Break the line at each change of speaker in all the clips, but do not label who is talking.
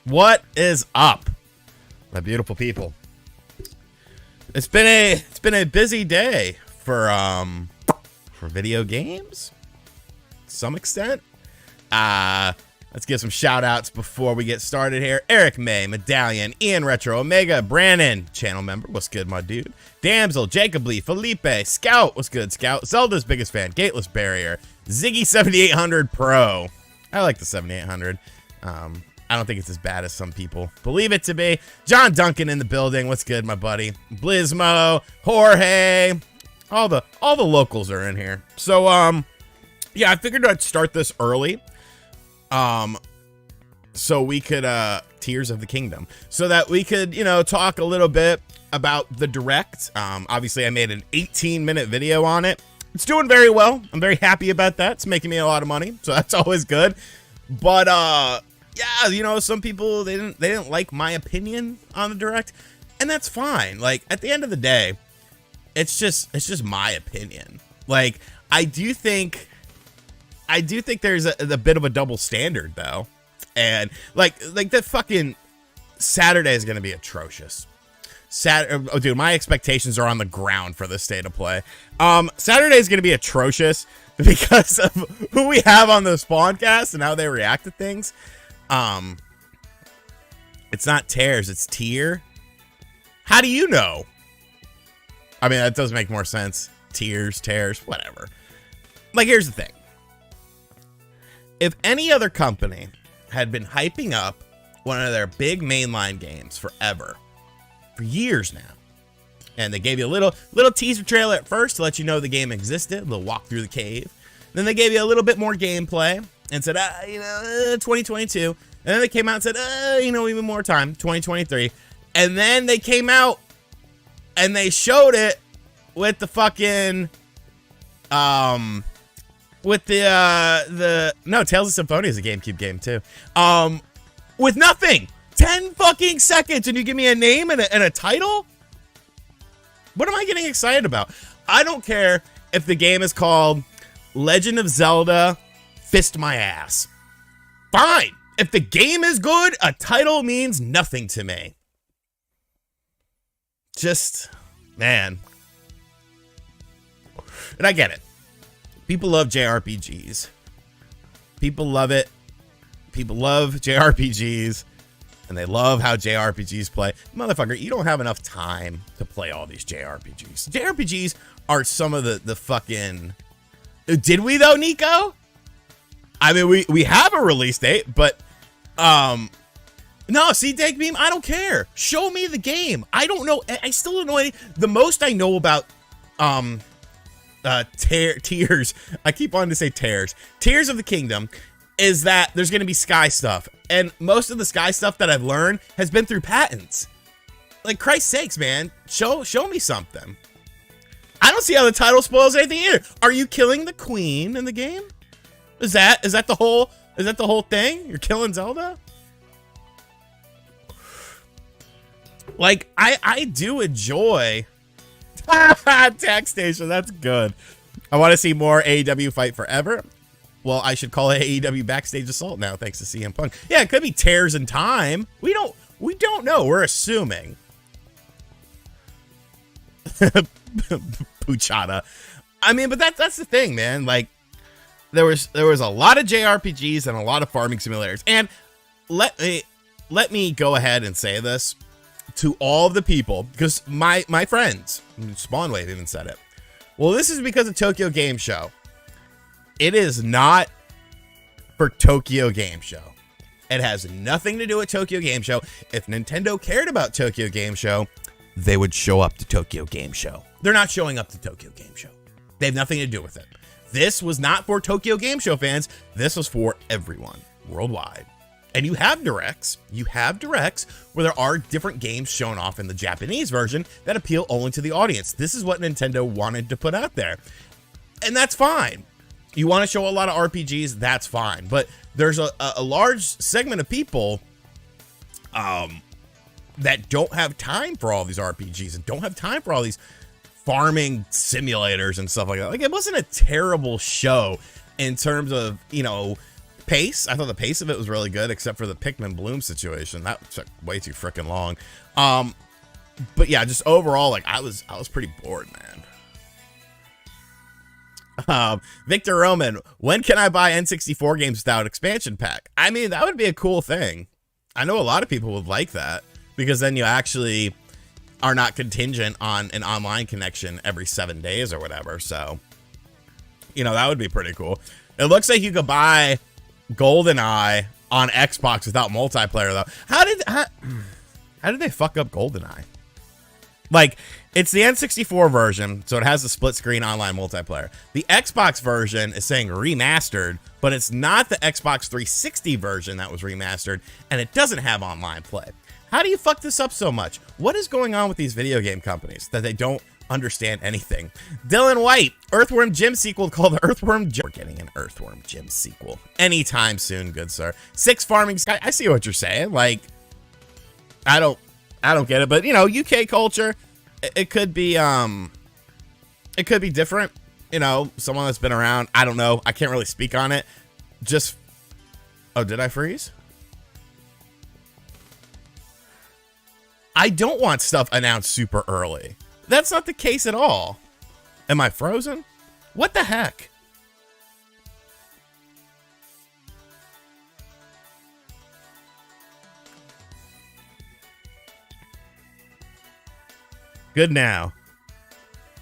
What is up, my beautiful people? It's been a busy day for video games to some extent. Let's give some shout outs before we get started here. Eric May, Medallion, Ian Retro, Omega, Brandon, channel member, what's good, my dude? Damsel, Jacob Lee, Felipe, Scout, what's good, Scout? Zelda's biggest fan, Gateless Barrier, Ziggy 7800 Pro. I like the 7800. I don't think it's as bad as some people believe it to be. John Duncan in the building. What's good, my buddy? Blizmo, Jorge, all the locals are in here. So, yeah, I figured I'd start this early. So we could, Tears of the Kingdom, so that we could, talk a little bit about the Direct. Obviously I made an 18-minute video on it. It's doing very well. I'm very happy about that. It's making me a lot of money, so that's always good. But, yeah, some people, they didn't like my opinion on the Direct, and that's fine. Like, at the end of the day, it's just my opinion. Like, I do think there's a bit of a double standard, though. And like the fucking Saturday is going to be atrocious. Oh, dude, my expectations are on the ground for this state of play. Saturday is going to be atrocious because of who we have on the Spawncast and how they react to things. It's not Tears, it's Tier. How do you know? I mean, that does make more sense. Tears, whatever. Like, here's the thing. If any other company had been hyping up one of their big mainline games forever, for years now, and they gave you a little teaser trailer at first to let you know the game existed, they'll walk through the cave, then they gave you a little bit more gameplay and said, 2022, and then they came out and said, even more time, 2023, and then they came out and they showed it with the fucking, with no, Tales of Symphonia is a GameCube game too. With nothing, 10 fucking seconds, and you give me a name and a title. What am I getting excited about? I don't care if the game is called Legend of Zelda Fist My Ass. Fine. If the game is good, a title means nothing to me. Just, man. And I get it. People love JRPGs. People love it. People love JRPGs. And they love how JRPGs play. Motherfucker, you don't have enough time to play all these JRPGs. JRPGs are some of the fucking... Did we, though, Nico? I mean, we have a release date, but... No, see, Dagbeam, I don't care. Show me the game. I don't know. I still don't know any... The most I know about... Tears, I keep wanting to say Tears of the Kingdom, is that there's going to be sky stuff, and most of the sky stuff that I've learned has been through patents. Like, Christ's sakes, man, show me something. I don't see how the title spoils anything either. Are you killing the queen in the game? Is that the whole thing? You're killing Zelda? Like, I do enjoy Tag Station, that's good. I want to see more AEW Fight Forever. Well, I should call it AEW Backstage Assault now, thanks to CM Punk. Yeah, it could be Tears in Time. We don't know. We're assuming. Puchata. I mean, but that's the thing, man. Like, there was a lot of JRPGs and a lot of farming simulators. And let me go ahead and say this to all of the people, because my friends, Spawnwave even said it. Well, this is because of Tokyo Game Show. It is not for Tokyo Game Show. It has nothing to do with Tokyo Game Show. If Nintendo cared about Tokyo Game Show, they would show up to Tokyo Game Show. They're not showing up to Tokyo Game Show. They have nothing to do with it. This was not for Tokyo Game Show fans. This was for everyone worldwide. And you have directs where there are different games shown off in the Japanese version that appeal only to the audience. This is what Nintendo wanted to put out there. And that's fine. You want to show a lot of RPGs, that's fine. But there's a large segment of people that don't have time for all these RPGs and don't have time for all these farming simulators and stuff like that. Like, it wasn't a terrible show in terms of, pace. I thought the pace of it was really good, except for the Pikmin Bloom situation. That took way too freaking long. But yeah, just overall, like I was pretty bored, man. Victor Roman, when can I buy N64 games without expansion pack? I mean, that would be a cool thing. I know a lot of people would like that, because then you actually are not contingent on an online connection every 7 days or whatever. So, you know, that would be pretty cool. It looks like you could buy Goldeneye on Xbox without multiplayer, though. How did they fuck up Goldeneye? Like, it's the N64 version, so it has the split screen online multiplayer. The Xbox version is saying remastered, but it's not the Xbox 360 version that was remastered, and it doesn't have online play. How do you fuck this up so much? What is going on with these video game companies that they don't understand anything? Dylan White, Earthworm Jim sequel called Earthworm Jim. We're getting an Earthworm Jim sequel anytime soon, good sir. 6 Farming Sky. I see what you're saying. Like, I don't get it, but you know, UK culture, it could be different. You know, someone that's been around. I don't know. I can't really speak on it. Just, oh, did I freeze? I don't want stuff announced super early. That's not the case at all. Am I frozen? What the heck? Good now.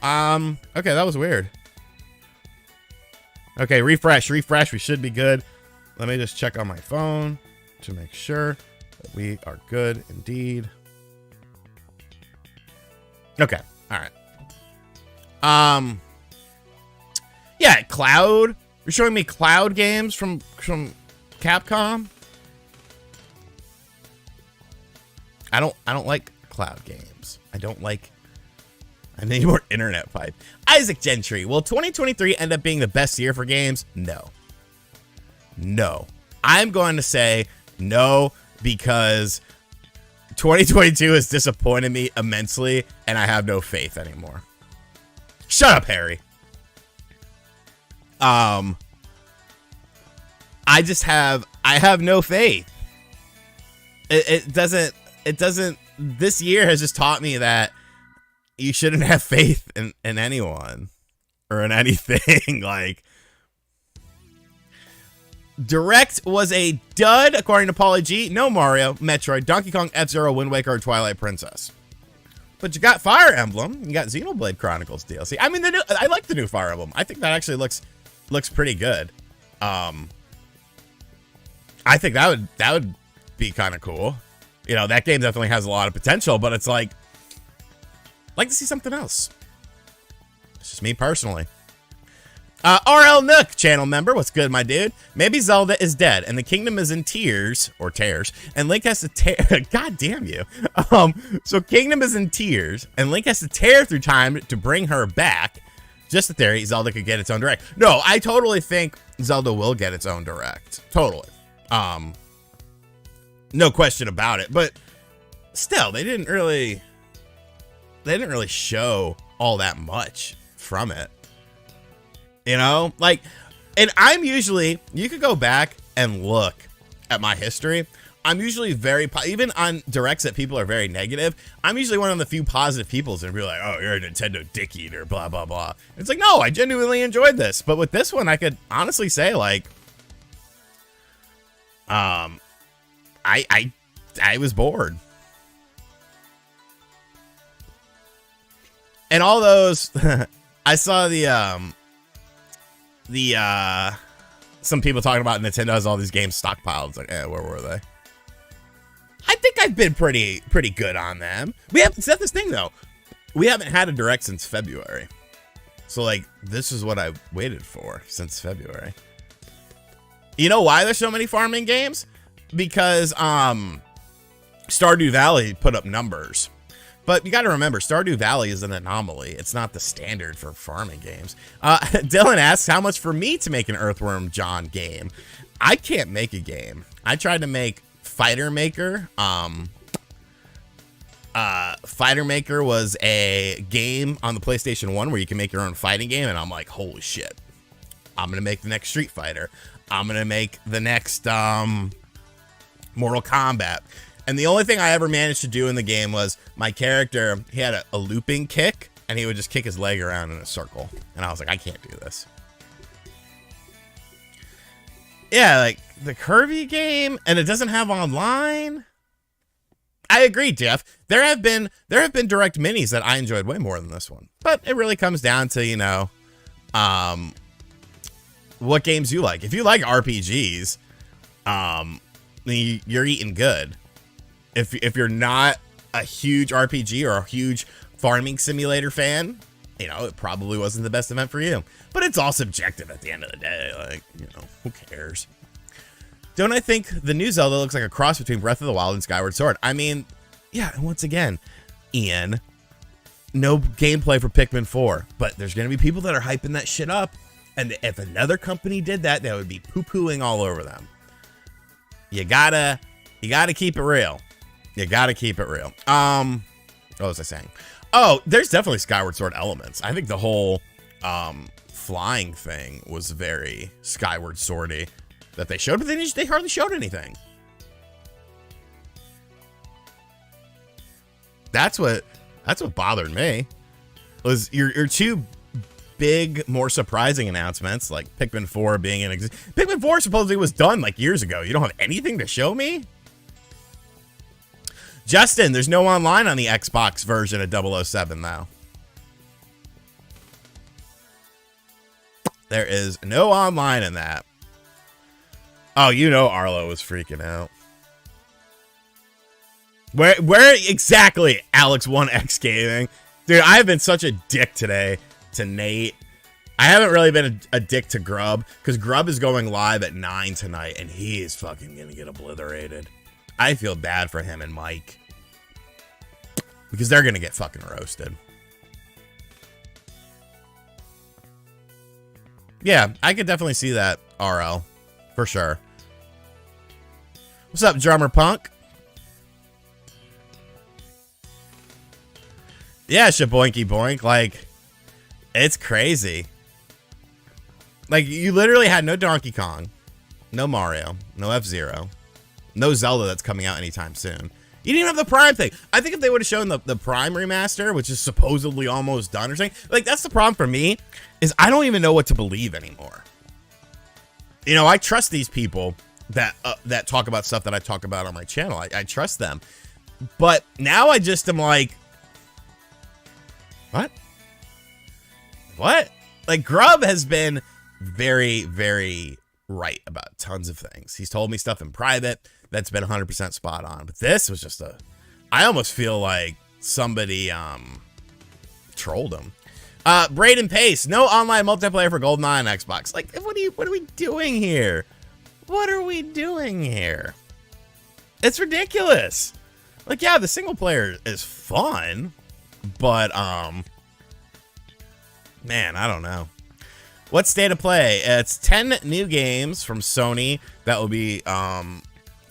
Okay, that was weird. Okay, refresh. We should be good. Let me just check on my phone to make sure that we are good indeed. Okay, all right. Yeah, Cloud. You're showing me Cloud games from Capcom. I don't like Cloud games. I need more internet pipe. Isaac Gentry. Will 2023 end up being the best year for games? No. I'm going to say no, because 2022 has disappointed me immensely, and I have no faith anymore. Shut up, Harry. I have no faith. It doesn't, this year has just taught me that you shouldn't have faith in anyone or in anything. Like, Direct was a dud, according to Pauly G. No Mario, Metroid, Donkey Kong, F-Zero, Wind Waker, or Twilight Princess. But you got Fire Emblem. You got Xenoblade Chronicles DLC. I mean, I like the new Fire Emblem. I think that actually looks pretty good. I think that would be kind of cool. You know, that game definitely has a lot of potential, but it's like, I'd like to see something else. It's just me personally. RL Nook, channel member. What's good, my dude? Maybe Zelda is dead and the kingdom is in tears, or tears, and Link has to tear. God damn you. So kingdom is in tears and Link has to tear through time to bring her back. Just a theory, Zelda could get its own direct. No, I totally think Zelda will get its own direct. Totally. No question about it. But still, they didn't really show all that much from it. You know, like, and I'm usually, you could go back and look at my history. I'm usually even on directs that people are very negative, I'm usually one of the few positive people and be like, oh, you're a Nintendo dick eater, blah, blah, blah. It's like, no, I genuinely enjoyed this. But with this one, I could honestly say, like, I was bored. And all those, I saw some people talking about Nintendo has all these games stockpiled. It's like, where were they? I think I've been pretty good on them. We haven't said this thing though. We haven't had a direct since February. So like, this is what I waited for since February. You know why there's so many farming games? Because Stardew Valley put up numbers. But you got to remember, Stardew Valley is an anomaly. It's not the standard for farming games. Dylan asks, how much for me to make an Earthworm John game? I can't make a game. I tried to make Fighter Maker. Fighter Maker was a game on the PlayStation 1 where you can make your own fighting game. And I'm like, holy shit. I'm going to make the next Street Fighter. I'm going to make the next Mortal Kombat. And the only thing I ever managed to do in the game was my character, he had a looping kick, and he would just kick his leg around in a circle. And I was like, I can't do this. Yeah, like the Kirby game, and it doesn't have online. I agree, Jeff. There have been direct minis that I enjoyed way more than this one. But it really comes down to, you know, what games you like. If you like RPGs, you're eating good. If you're not a huge RPG or a huge farming simulator fan, you know, it probably wasn't the best event for you. But it's all subjective at the end of the day. Like, you know, who cares? Don't I think the new Zelda looks like a cross between Breath of the Wild and Skyward Sword? I mean, yeah, and once again, Ian, no gameplay for Pikmin 4, but there's going to be people that are hyping that shit up. And if another company did that, they would be poo-pooing all over them. You gotta keep it real. You gotta keep it real. What was I saying? Oh, there's definitely Skyward Sword elements. I think the whole flying thing was very Skyward Swordy that they showed, but they hardly showed anything. That's what bothered me. Was your two big, more surprising announcements, like Pikmin 4 being in existence. Pikmin 4 supposedly was done like years ago. You don't have anything to show me? Justin, there's no online on the Xbox version of 007, though. There is no online in that. Oh, you know Arlo was freaking out. Where exactly, Alex1X Gaming? Dude, I've been such a dick today to Nate. I haven't really been a dick to Grub, because Grub is going live at 9 tonight, and he is fucking gonna get obliterated. I feel bad for him and Mike, because they're gonna get fucking roasted. Yeah, I could definitely see that, RL, for sure. What's up, Drummer Punk? Yeah, shaboinky boink, like, it's crazy. Like, you literally had no Donkey Kong, no Mario, no F-Zero, no Zelda that's coming out anytime soon. You didn't even have the Prime thing. I think if they would have shown the Prime remaster, which is supposedly almost done or something, like, that's the problem for me, is I don't even know what to believe anymore. You know, I trust these people that talk about stuff that I talk about on my channel. I trust them. But now I just am like, what? What? Like, Grub has been very, very right about tons of things. He's told me stuff in private that's been 100% spot on. But this was just I almost feel like somebody trolled him. Braden Pace, no online multiplayer for Goldeneye on Xbox. Like, what are we doing here? What are we doing here? It's ridiculous. Like, yeah, the single player is fun, but man, I don't know. What state of play? It's 10 new games from Sony that will be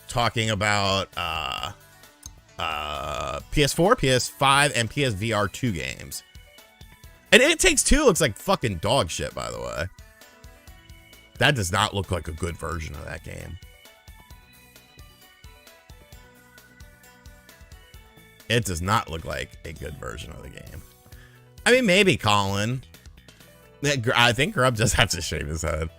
talking about PS4, PS5, and PSVR 2 games. And It Takes Two looks like fucking dog shit, by the way. That does not look like a good version of that game. It does not look like a good version of the game. I mean, maybe Colin. I think Grub does have to shave his head.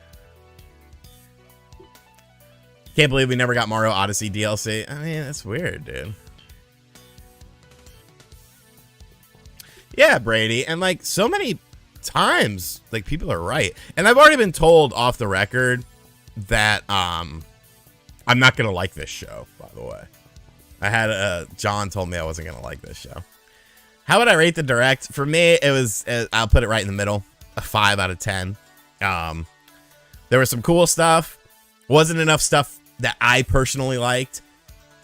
Can't believe we never got Mario Odyssey DLC. I mean, that's weird, dude. Yeah, Brady. And like so many times, like people are right. And I've already been told off the record that I'm not going to like this show, by the way. I had John told me I wasn't going to like this show. How would I rate the direct? For me, it was, I'll put it right in the middle, a 5 out of 10. There was some cool stuff. Wasn't enough stuff that I personally liked.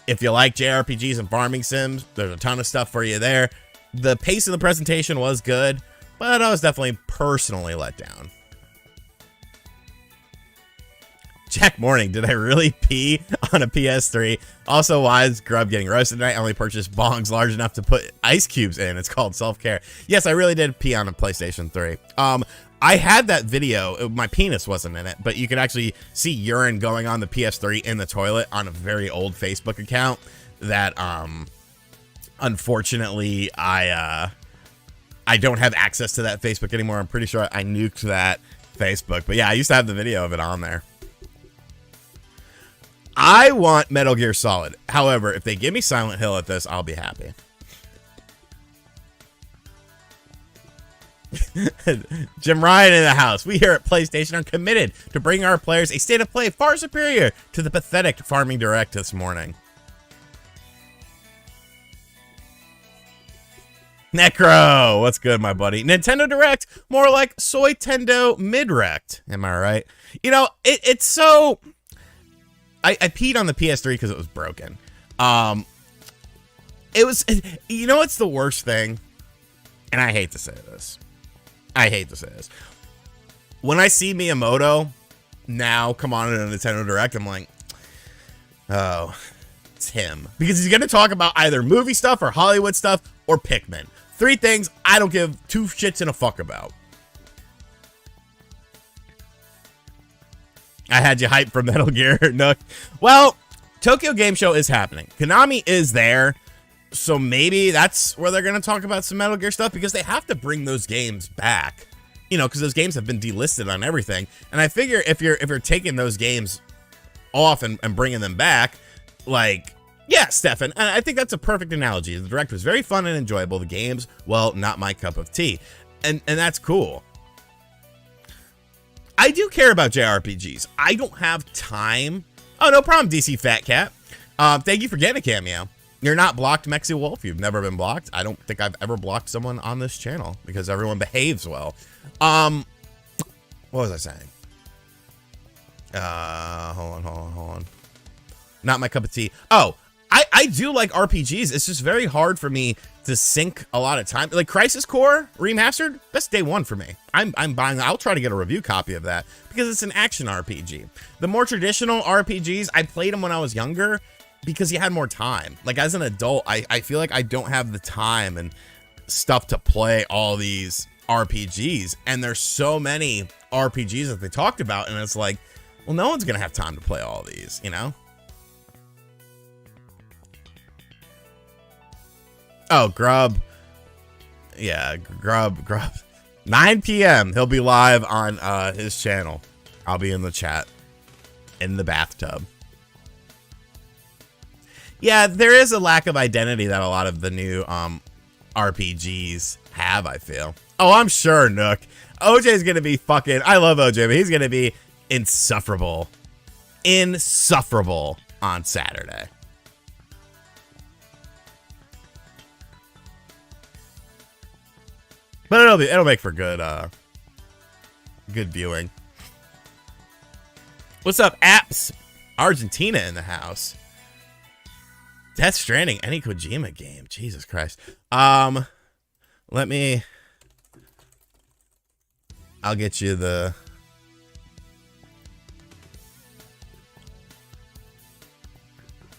If you like JRPGs and farming sims, there's a ton of stuff for you there. The pace of the presentation was good, but I was definitely personally let down. Jack Morning, did I really pee on a PS3? Also, why is Grub getting roasted tonight? I only purchased bongs large enough to put ice cubes in. It's called self-care. Yes, I really did pee on a PlayStation 3. I had that video. My penis wasn't in it, but you could actually see urine going on the PS3 in the toilet on a very old Facebook account that, unfortunately, I don't have access to that Facebook anymore. I'm pretty sure I nuked that Facebook. But yeah, I used to have the video of it on there. I want Metal Gear Solid. However, if they give me Silent Hill at this, I'll be happy. Jim Ryan in the house. We here at PlayStation are committed to bringing our players a state of play far superior to the pathetic Farming Direct this morning. Necro, what's good, my buddy? Nintendo Direct, more like Soy Tendo Mid-Rect. Am I right? You know, it's so... I peed on the PS3 because it was broken. It was... You know what's the worst thing? And I hate to say this. When I see Miyamoto now come on in a Nintendo Direct, I'm like, oh, it's him. Because he's going to talk about either movie stuff or Hollywood stuff or Pikmin. 3 things I don't give 2 shits and a fuck about. I had you hyped for Metal Gear, Nook. Well, Tokyo Game Show is happening. Konami is there. So maybe that's where they're going to talk about some Metal Gear stuff, because they have to bring those games back. You know, because those games have been delisted on everything. And I figure if you're taking those games off and bringing them back, like... Yeah, Stefan, and I think that's a perfect analogy. The Direct was very fun and enjoyable. The games, well, not my cup of tea. And that's cool. I do care about JRPGs. I don't have time. Oh, no problem, DC Fat Cat. Thank you for getting a cameo. You're not blocked, Mexi Wolf. You've never been blocked. I don't think I've ever blocked someone on this channel because everyone behaves well. What was I saying? Hold on. Not my cup of tea. Oh, I do like RPGs. It's just very hard for me to sink a lot of time. Like Crisis Core Remastered, that's day 1 for me. I'm buying. I'll try to get a review copy of that because it's an action RPG. The more traditional RPGs, I played them when I was younger because you had more time. Like as an adult, I feel like I don't have the time and stuff to play all these RPGs. And there's so many RPGs that they talked about, and it's like, well, no one's gonna have time to play all these, you know? Oh, Grub. Yeah, Grub. 9 p.m. He'll be live on his channel. I'll be in the chat. In the bathtub. Yeah, there is a lack of identity that a lot of the new RPGs have, I feel. Oh, I'm sure, Nook. OJ's gonna be fucking... I love OJ, but he's gonna be insufferable. Insufferable on Saturday. But it'll make for good viewing. What's up, Apps? Argentina in the house. Death Stranding, any Kojima game. Jesus Christ. I'll get you the...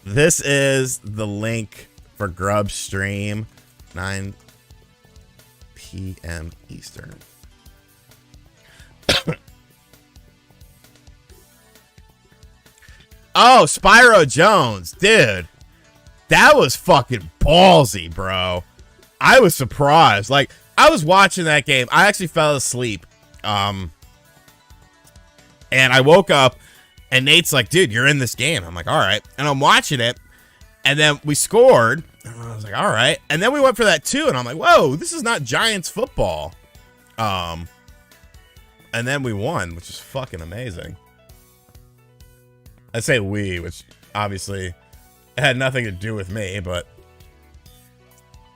This is the link for Grub stream. 9 p.m. Eastern. Oh, Spyro Jones, dude. That was fucking ballsy, bro. I was surprised. Like, I was watching that game. I actually fell asleep. And I woke up, and Nate's like, dude, you're in this game. I'm like, all right. And I'm watching it, and then we scored. And I was like, all right. And then we went for that 2, and I'm like, whoa, this is not Giants football. And then we won, which is fucking amazing. I say we, which obviously it had nothing to do with me, but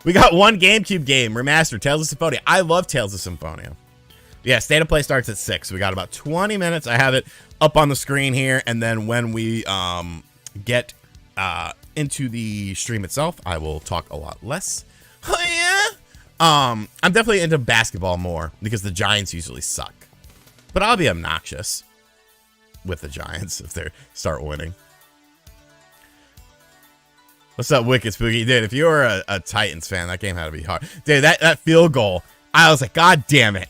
we got one GameCube game, remastered, Tales of Symphonia. I love Tales of Symphonia. Yeah, State of Play starts at 6. We got about 20 minutes. I have it up on the screen here, and then when we get into the stream itself, I will talk a lot less. Oh, yeah? I'm definitely into basketball more because the Giants usually suck. But I'll be obnoxious with the Giants if they start winning. What's up, Wicked Spooky? Dude, if you were a Titans fan, that game had to be hard. Dude, that field goal I was like, God damn it.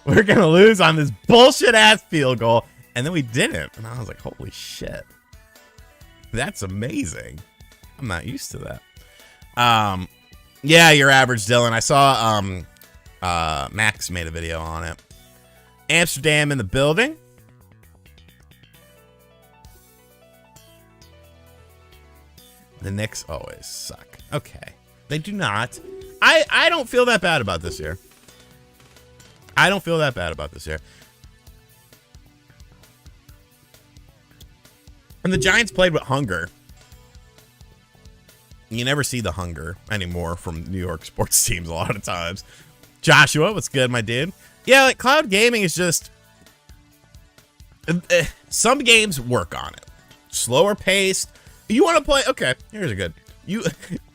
We're going to lose on this bullshit ass field goal. And then we didn't. And I was like, holy shit. That's amazing. I'm not used to that. Yeah, your average Dylan. I saw Max made a video on it. Amsterdam in the building. The Knicks always suck. Okay. They do not. I don't feel that bad about this year. I don't feel that bad about this year. And the Giants played with hunger. You never see the hunger anymore from New York sports teams a lot of times. Joshua, what's good, my dude? Yeah, like cloud gaming is just... some games work on it. Slower paced. You want to play... Okay, here's a good...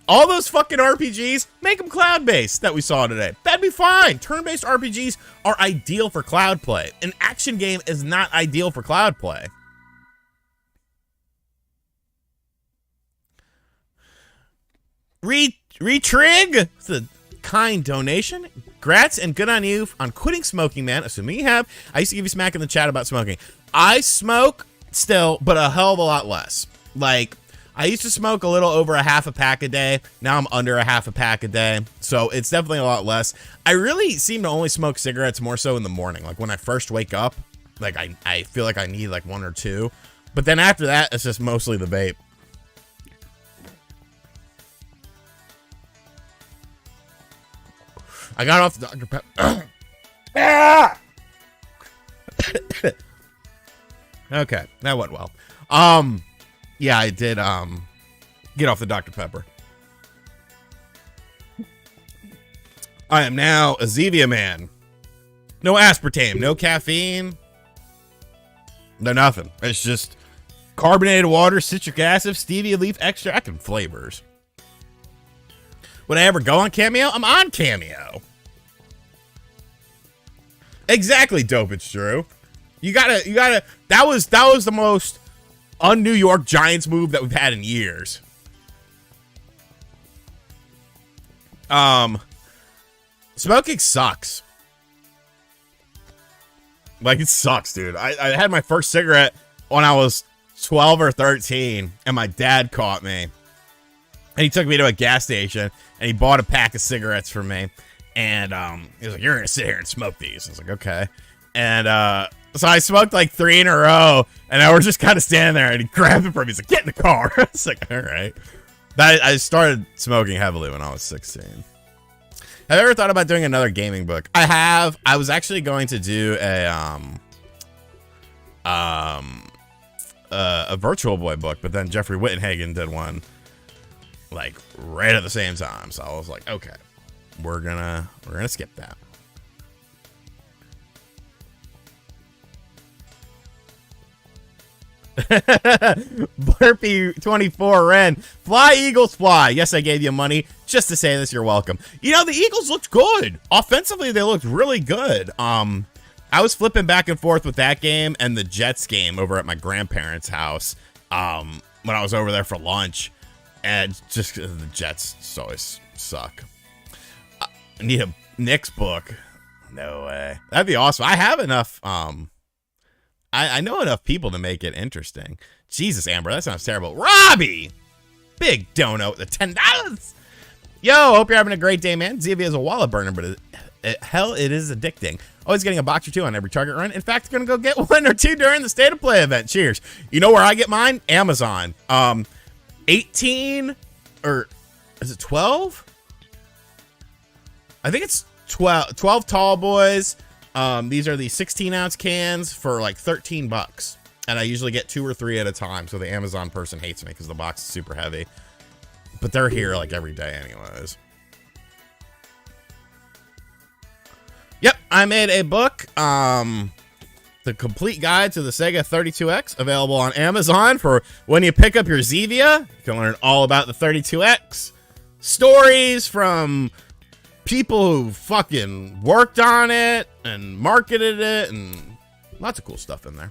All those fucking RPGs, make them cloud-based that we saw today. That'd be fine. Turn-based RPGs are ideal for cloud play. An action game is not ideal for cloud play. Retrig, it's a kind donation. Grats and good on you on quitting smoking, man. Assuming you have. I used to give you smack in the chat about smoking. I smoke still, but a hell of a lot less. Like, I used to smoke a little over a half a pack a day. Now I'm under a half a pack a day. So it's definitely a lot less. I really seem to only smoke cigarettes more so in the morning. Like when I first wake up, like I feel like I need like one or two. But then after that, it's just mostly the vape. I got off the Dr. Pepper. Okay, that went well. Yeah, I did get off the Dr. Pepper. I am now a Zevia man. No aspartame, no caffeine. No nothing. It's just carbonated water, citric acid, stevia leaf extract, and flavors. Would I ever go on Cameo? I'm on Cameo. Exactly, Dope. It's true. You gotta. That was the most un-New York Giants move that we've had in years. Smoking sucks. Like, it sucks, dude. I had my first cigarette when I was 12 or 13, and my dad caught me. And he took me to a gas station, and he bought a pack of cigarettes for me. And he was like, you're going to sit here and smoke these. I was like, okay. And so I smoked like 3 in a row, and I was just kind of standing there, and he grabbed it from me. He's like, get in the car. I was like, all right. I started smoking heavily when I was 16. Have you ever thought about doing another gaming book? I have. I was actually going to do a Virtual Boy book, but then Jeffrey Wittenhagen did one like right at the same time. So I was like, okay, we're gonna skip that. Burpee 24 Ren. Fly Eagles fly. Yes, I gave you money just to say this. You're welcome. You know, the Eagles looked good. Offensively, they looked really good. I was flipping back and forth with that game and the Jets game over at my grandparents' house when I was over there for lunch. And just the Jets always suck. I need a Knicks book. No way. That'd be awesome. I have enough. I know enough people to make it interesting. Jesus, Amber, that sounds terrible. Robbie! Big dono with the $10. Yo, hope you're having a great day, man. Zevia is a wallet burner, but hell, it is addicting. Always getting a box or two on every target run. In fact, going to go get 1 or 2 during the State of Play event. Cheers. You know where I get mine? Amazon. 18 or is it 12? I think it's 12 tall boys. These are the 16-ounce cans for like $13. And I usually get 2 or 3 at a time. So the Amazon person hates me because the box is super heavy. But they're here like every day anyways. Yep, I made a book. The complete guide to the Sega 32X, available on Amazon for when you pick up your Zevia. You can learn all about the 32X. Stories from people who fucking worked on it and marketed it, and lots of cool stuff in there.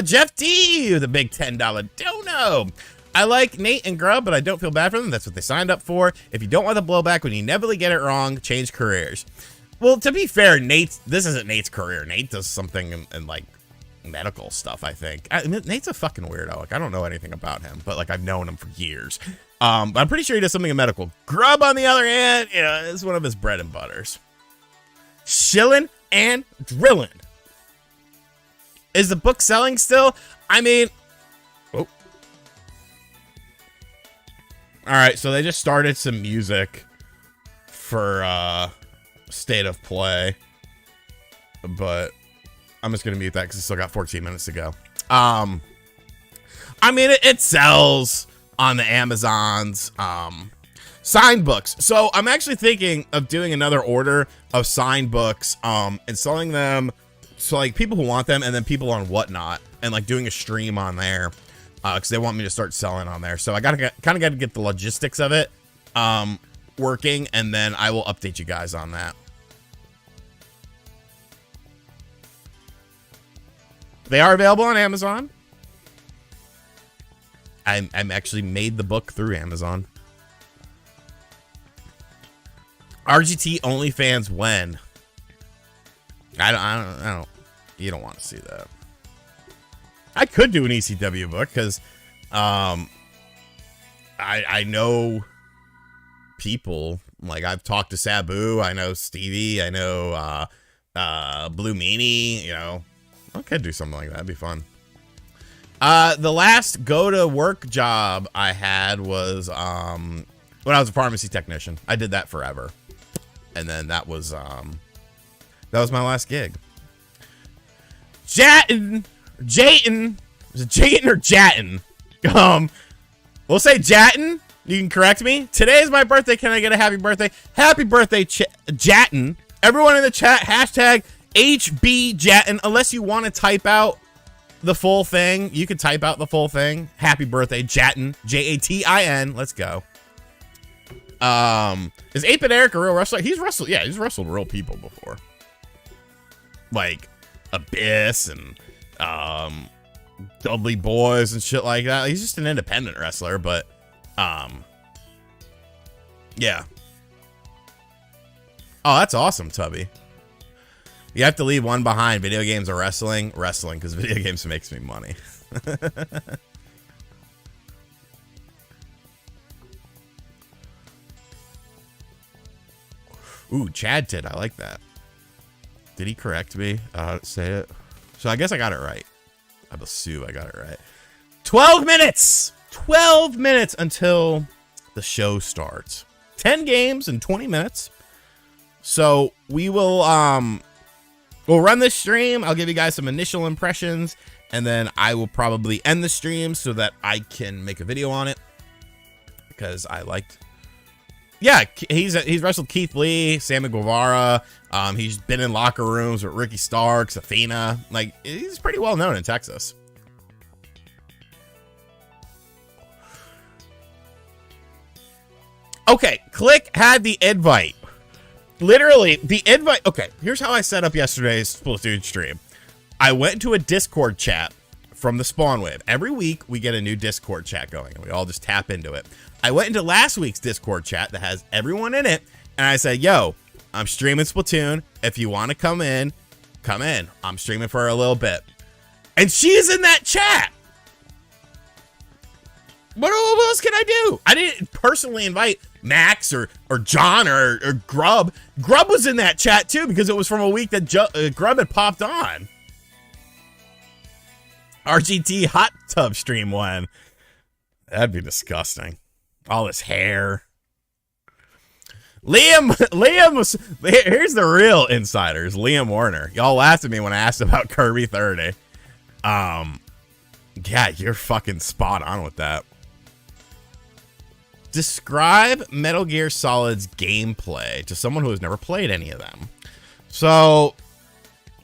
Jeff D, the big $10 dono. I like Nate and Grub, but I don't feel bad for them. That's what they signed up for. If you don't want the blowback when you inevitably get it wrong, change careers. Well, to be fair, this isn't Nate's career. Nate does something in like medical stuff, I think. Nate's a fucking weirdo. Like, I don't know anything about him, but like I've known him for years. But I'm pretty sure he does something in medical. Grub, on the other hand, is one of his bread and butters. Shillin' and drillin'. Is the book selling still? I mean, oh. All right, so they just started some music for State of Play, but I'm just gonna mute that because it's still got 14 minutes to go. I mean, it sells on the Amazons. Signed books. So I'm actually thinking of doing another order of signed books and selling them to like people who want them, and then people on Whatnot, and like doing a stream on there because they want me to start selling on there. So I kind of got to get the logistics of it working, and then I will update you guys on that. They are available on Amazon. I'm actually made the book through Amazon. RGT OnlyFans when? I don't. You don't want to see that. I could do an ECW book because, I know people. Like I've talked to Sabu. I know Stevie. I know Blue Meanie. You know, I could do something like that. It'd be fun. The last go to work job I had was when I was a pharmacy technician. I did that forever. And then that was my last gig. Jayton. Is it Jayton or Jatton? We'll say Jatton. You can correct me. Today is my birthday. Can I get a happy birthday? Happy birthday, Jatton. Everyone in the chat, hashtag HBJatton. Unless you want to type out the full thing, you can type out the full thing. Happy birthday, Jatton. Jatin. Let's go. Is 8-Bit Eric a real wrestler? He's wrestled, yeah, he's wrestled real people before. Like Abyss and Dudley Boys and shit like that. He's just an independent wrestler, but yeah. Oh, that's awesome, Tubby. You have to leave one behind. Video games or wrestling? Wrestling, because video games makes me money. Ooh, Chad did. I like that. Did he correct me? Say it. So I guess I got it right. I assume I got it right. 12 minutes! 12 minutes until the show starts. 10 games in 20 minutes. So we will, we'll run this stream. I'll give you guys some initial impressions, and then I will probably end the stream so that I can make a video on it. Because I liked... Yeah, he's wrestled Keith Lee, Sammy Guevara. He's been in locker rooms with Ricky Starks, Athena. Like, he's pretty well known in Texas. Okay, Click had the invite. Literally, the invite. Okay, here's how I set up yesterday's Splatoon stream. I went into a Discord chat from the Spawn Wave. Every week, we get a new Discord chat going, and we all just tap into it. I went into last week's Discord chat that has everyone in it, and I said, yo, I'm streaming Splatoon. If you want to come in, come in. I'm streaming for a little bit. And she's in that chat. What else can I do? I didn't personally invite Max or John or Grub. Grub was in that chat, too, because it was from a week that Grub had popped on. RGT hot tub stream one. That'd be disgusting. All this hair. Liam was, here's the real insiders. Liam Warner. Y'all laughed at me when I asked about Kirby 30. Yeah, you're fucking spot on with that. Describe Metal Gear Solid's gameplay to someone who has never played any of them. So,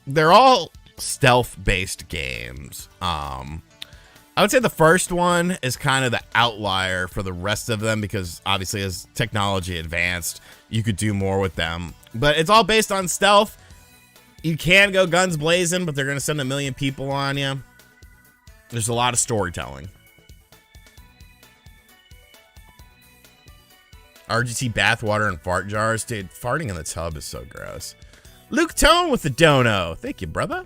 they're all stealth-based games. I would say the first one is kind of the outlier for the rest of them because obviously as technology advanced, you could do more with them. But it's all based on stealth. You can go guns blazing, but they're going to send 1 million people on you. There's a lot of storytelling. RGT bathwater and fart jars. Dude, farting in the tub is so gross. Luke Tone with the dono. Thank you, brother.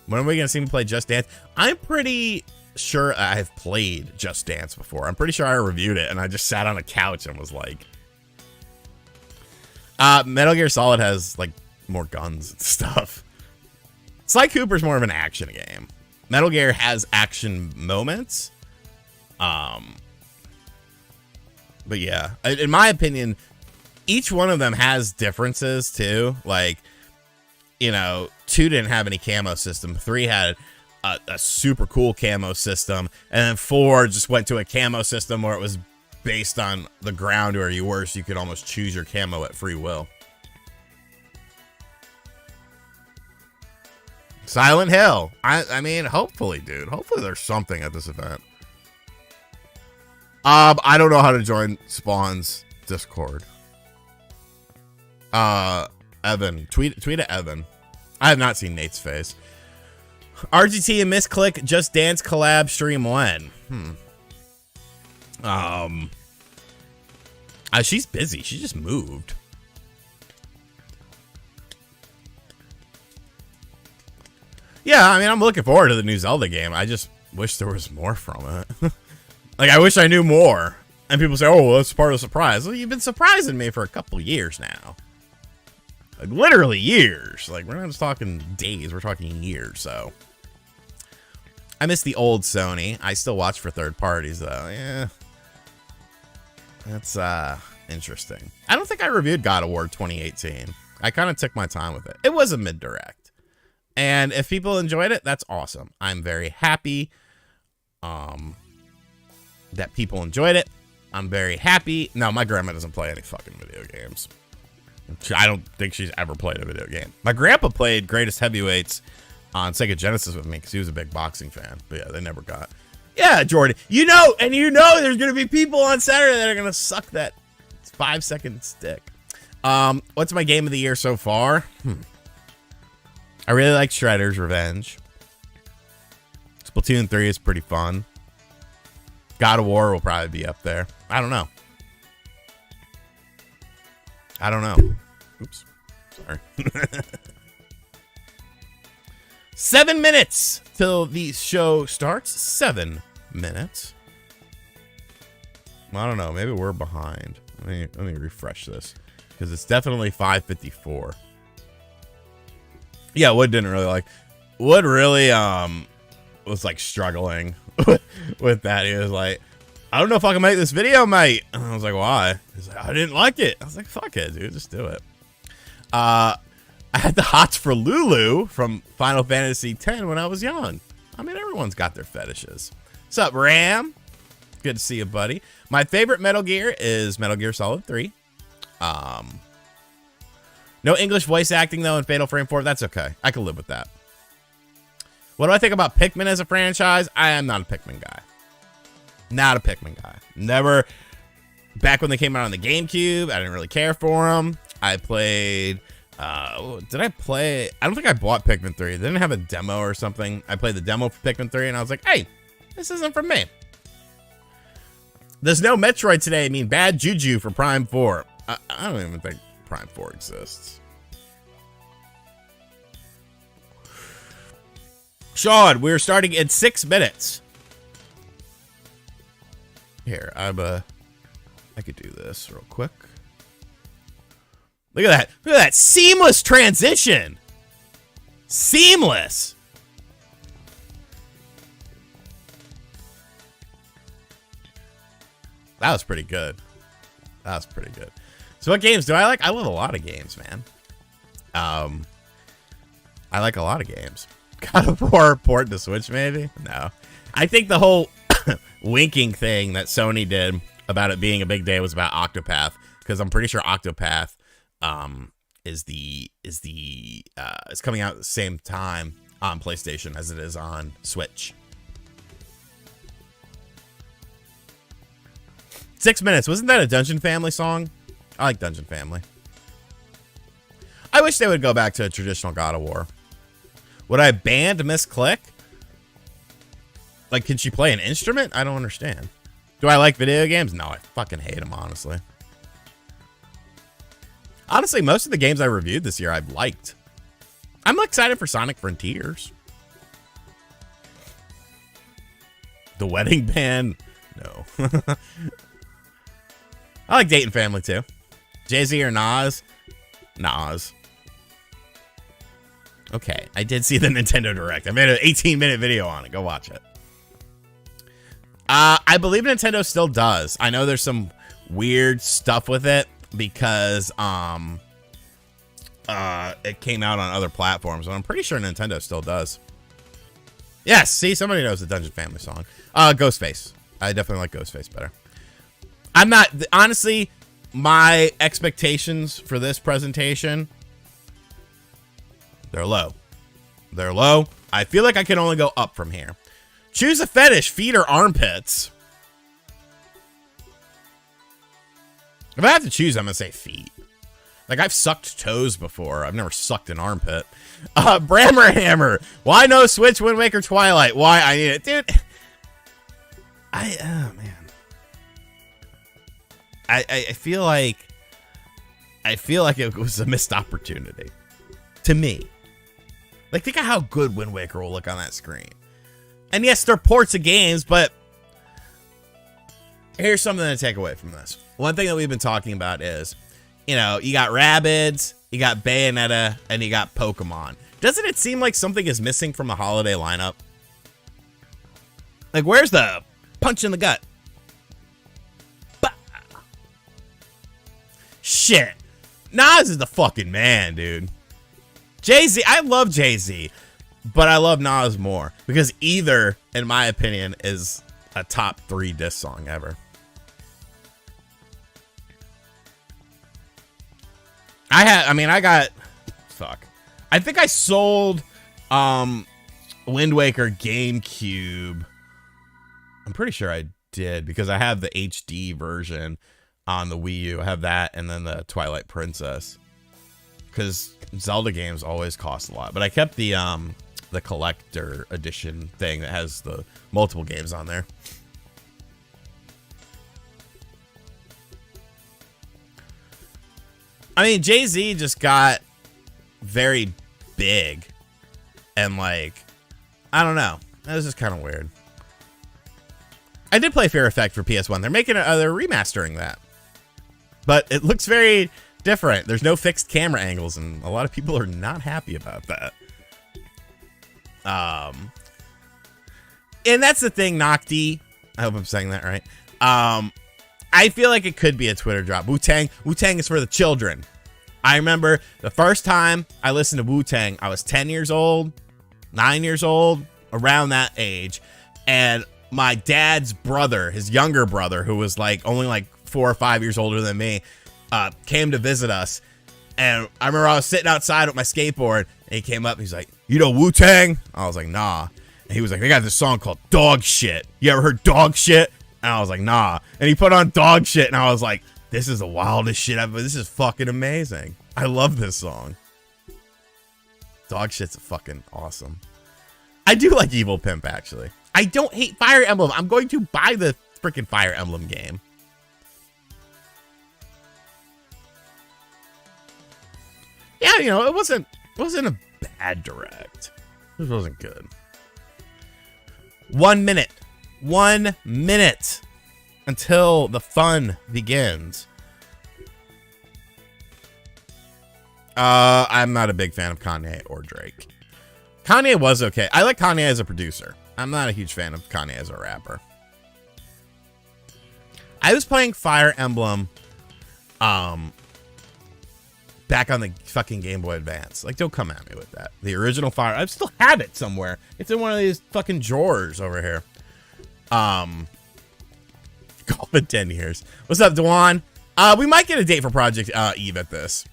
When are we going to see me play Just Dance? I'm pretty sure I've played Just Dance before. I'm pretty sure I reviewed it, and I just sat on a couch and was like... Metal Gear Solid has, like, more guns and stuff. Sly Cooper's more of an action game. Metal Gear has action moments. But yeah, in my opinion, each one of them has differences too. Like, you know, 2 didn't have any camo system. 3 had a super cool camo system. And then 4 just went to a camo system where it was based on the ground where you were, so you could almost choose your camo at free will. Silent Hill. I mean, hopefully, dude. Hopefully there's something at this event. I don't know how to join Spawn's Discord. Evan. Tweet at Evan. I have not seen Nate's face. RGT and Misclick Just Dance collab stream when? She's busy. She just moved. Yeah, I mean, I'm looking forward to the new Zelda game. I just wish there was more from it. Like, I wish I knew more. And people say, oh, well, that's part of the surprise. Well, you've been surprising me for a couple years now. Like, literally years. Like, we're not just talking days. We're talking years, so. I miss the old Sony. I still watch for third parties, though. Yeah. That's, interesting. I don't think I reviewed God of War 2018. I kind of took my time with it. It was a mid-direct. And if people enjoyed it, that's awesome. I'm very happy. That people enjoyed it. I'm very happy. No, my grandma doesn't play any fucking video games. I don't think she's ever played a video game. My grandpa played Greatest Heavyweights on Sega Genesis with me because he was a big boxing fan. But yeah, they never got. Yeah, Jordan. You know there's going to be people on Saturday that are going to suck that 5-second stick. What's my game of the year so far? I really like Shredder's Revenge. Splatoon 3 is pretty fun. God of War will probably be up there. I don't know. Oops. Sorry. 7 minutes till the show starts. 7 minutes. I don't know. Maybe we're behind. Let me refresh this because it's definitely 5:54. Yeah, Wood didn't really like. Wood really was like struggling with that. He was like, I don't know if I can make this video, mate. And I was like, why? He's like, I didn't like it. I was like, fuck it, dude, just do it. I had the hots for Lulu from Final Fantasy X when I was young. I mean, everyone's got their fetishes. What's up, Ram? Good to see you, buddy. My favorite Metal Gear is Metal Gear Solid 3. No English voice acting, though, in Fatal Frame 4. That's okay. I can live with that. What do I think about Pikmin as a franchise? I am not a Pikmin guy. Not a Pikmin guy. Never. Back when they came out on the GameCube, I didn't really care for them. I played... did I play... I don't think I bought Pikmin 3. They didn't have a demo or something. I played the demo for Pikmin 3, and I was like, hey, this isn't for me. There's no Metroid today. I mean, bad juju for Prime 4. I don't even think Prime 4 exists. Sean, we're starting in 6 minutes. Here, I could do this real quick. Look at that. Look at that seamless transition. Seamless. That was pretty good. That was pretty good. So what games do I like? I love a lot of games, man. I like a lot of games. God of War port to Switch, maybe? No. I think the whole winking thing that Sony did about it being a big day was about Octopath, because I'm pretty sure Octopath is coming out at the same time on PlayStation as it is on Switch. 6 minutes. Wasn't that a Dungeon Family song? I like Dungeon Family. I wish they would go back to a traditional God of War. Would I band Miss Click? Like, can she play an instrument? I don't understand. Do I like video games? No, I fucking hate them, honestly. Honestly, most of the games I reviewed this year I've liked. I'm excited for Sonic Frontiers. The Wedding Band? No. I like Dayton Family too. Jay-Z or Nas? Nas. Okay, I did see the Nintendo Direct. I made an 18-minute video on it. Go watch it. I believe Nintendo still does. I know there's some weird stuff with it because it came out on other platforms, but I'm pretty sure Nintendo still does. Yes, see, somebody knows the Dungeon Family song. Ghostface. I definitely like Ghostface better. I'm not, honestly, my expectations for this presentation, they're low. They're low. I feel like I can only go up from here. Choose a fetish, feet or armpits. If I have to choose, I'm going to say feet. Like, I've sucked toes before. I've never sucked an armpit. Brammer Hammer. Why no Switch, Wind Waker, Twilight? Why I need it? Dude. Oh, man. I feel like it was a missed opportunity. To me. Like, think of how good Wind Waker will look on that screen. And yes, they're ports of games, but here's something to take away from this. One thing that we've been talking about is, you know, you got Rabbids, you got Bayonetta, and you got Pokemon. Doesn't it seem like something is missing from the holiday lineup? Like, where's the punch in the gut? Bah! Shit. Nas is the fucking man, dude. Jay-Z, I love Jay-Z, but I love Nas more because either, in my opinion, is a top 3 diss song ever. I think I sold Wind Waker GameCube. I'm pretty sure I did because I have the HD version on the Wii U. I have that and then the Twilight Princess. Because Zelda games always cost a lot. But I kept the collector edition thing that has the multiple games on there. I mean, Jay-Z just got very big. And, like, I don't know. That was just kind of weird. I did play Fear Effect for PS1. They're they're remastering that. But it looks very different. There's no fixed camera angles, and a lot of people are not happy about that. And that's the thing, Nocti. I hope I'm saying that right. I feel like it could be a Twitter drop. Wu-Tang is for the children. I remember the first time I listened to Wu-Tang, I was 10 years old, 9 years old, around that age. And my dad's brother, his younger brother, who was like only like 4 or 5 years older than me, came to visit us. And I remember I was sitting outside with my skateboard, and he came up and he's like, "You know Wu-Tang?" I was like, "Nah." And he was like, "They got this song called Dog Shit. You ever heard Dog Shit?" And I was like, "Nah." And he put on Dog Shit, and I was like, this is the wildest shit ever. This is fucking amazing. I love this song. Dog Shit's fucking awesome. I do like Evil Pimp, actually. I don't hate Fire Emblem. I'm going to buy the freaking Fire Emblem game. Yeah, you know, it wasn't a bad direct. This wasn't good. 1 minute. 1 minute until the fun begins. I'm not a big fan of Kanye or Drake. Kanye was okay. I like Kanye as a producer. I'm not a huge fan of Kanye as a rapper. I was playing Fire Emblem back on the fucking Game Boy Advance. Like, don't come at me with that. The original Fire, I still have it somewhere. It's in one of these fucking drawers over here. Call it 10 years. What's up, Dwan? We might get a date for Project Eve at this.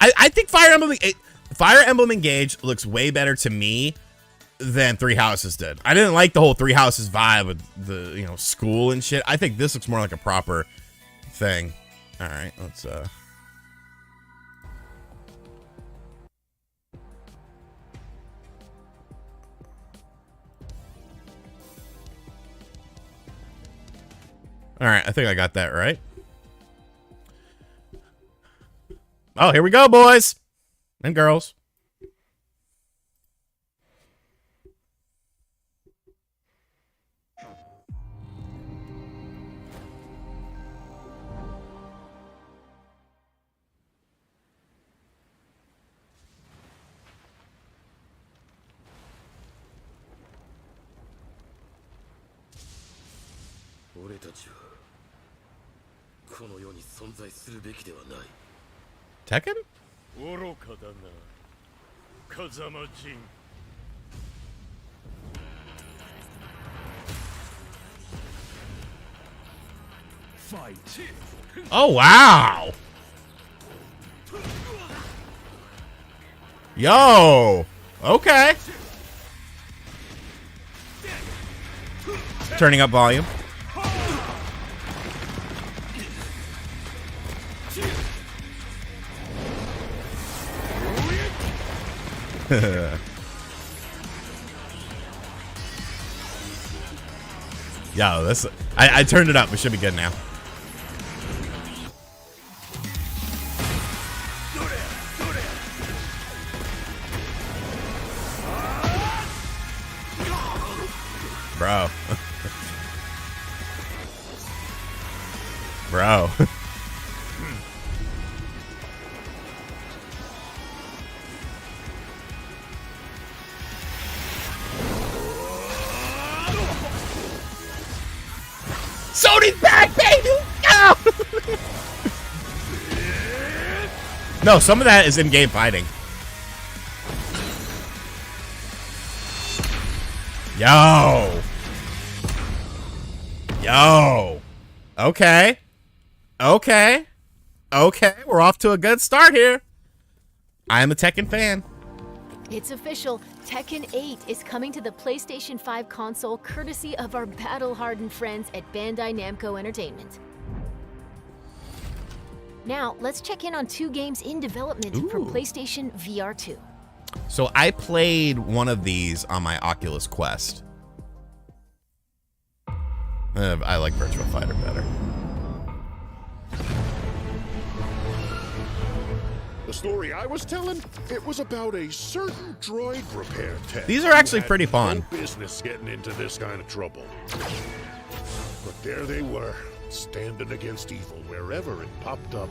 I think Fire Emblem Engage looks way better to me than Three Houses did. I didn't like the whole Three Houses vibe with the, you know, school and shit. I think this looks more like a proper thing. All right, let's All right, I think I got that right. Oh, here we go, boys and girls. Tekken?
Fight.
Oh, wow. Yo. Okay. Turning up volume. Yo, this I turned it up. We should be good now. Bro. Bro. Sony's back, baby! No! No, some of that is in-game fighting. Yo! Yo! Okay. Okay. Okay, we're off to a good start here. I am a Tekken fan.
It's official. Tekken 8 is coming to the PlayStation 5 console courtesy of our battle-hardened friends at Bandai Namco Entertainment. Now, let's check in on 2 games in development for PlayStation VR 2.
So I played one of these on my Oculus Quest. I like Virtua Fighter better.
The story I was telling, it was about a certain droid repair tech.
These are actually
who had
pretty fun.
No business getting into this kind of trouble. But there they were, standing against evil wherever it popped up.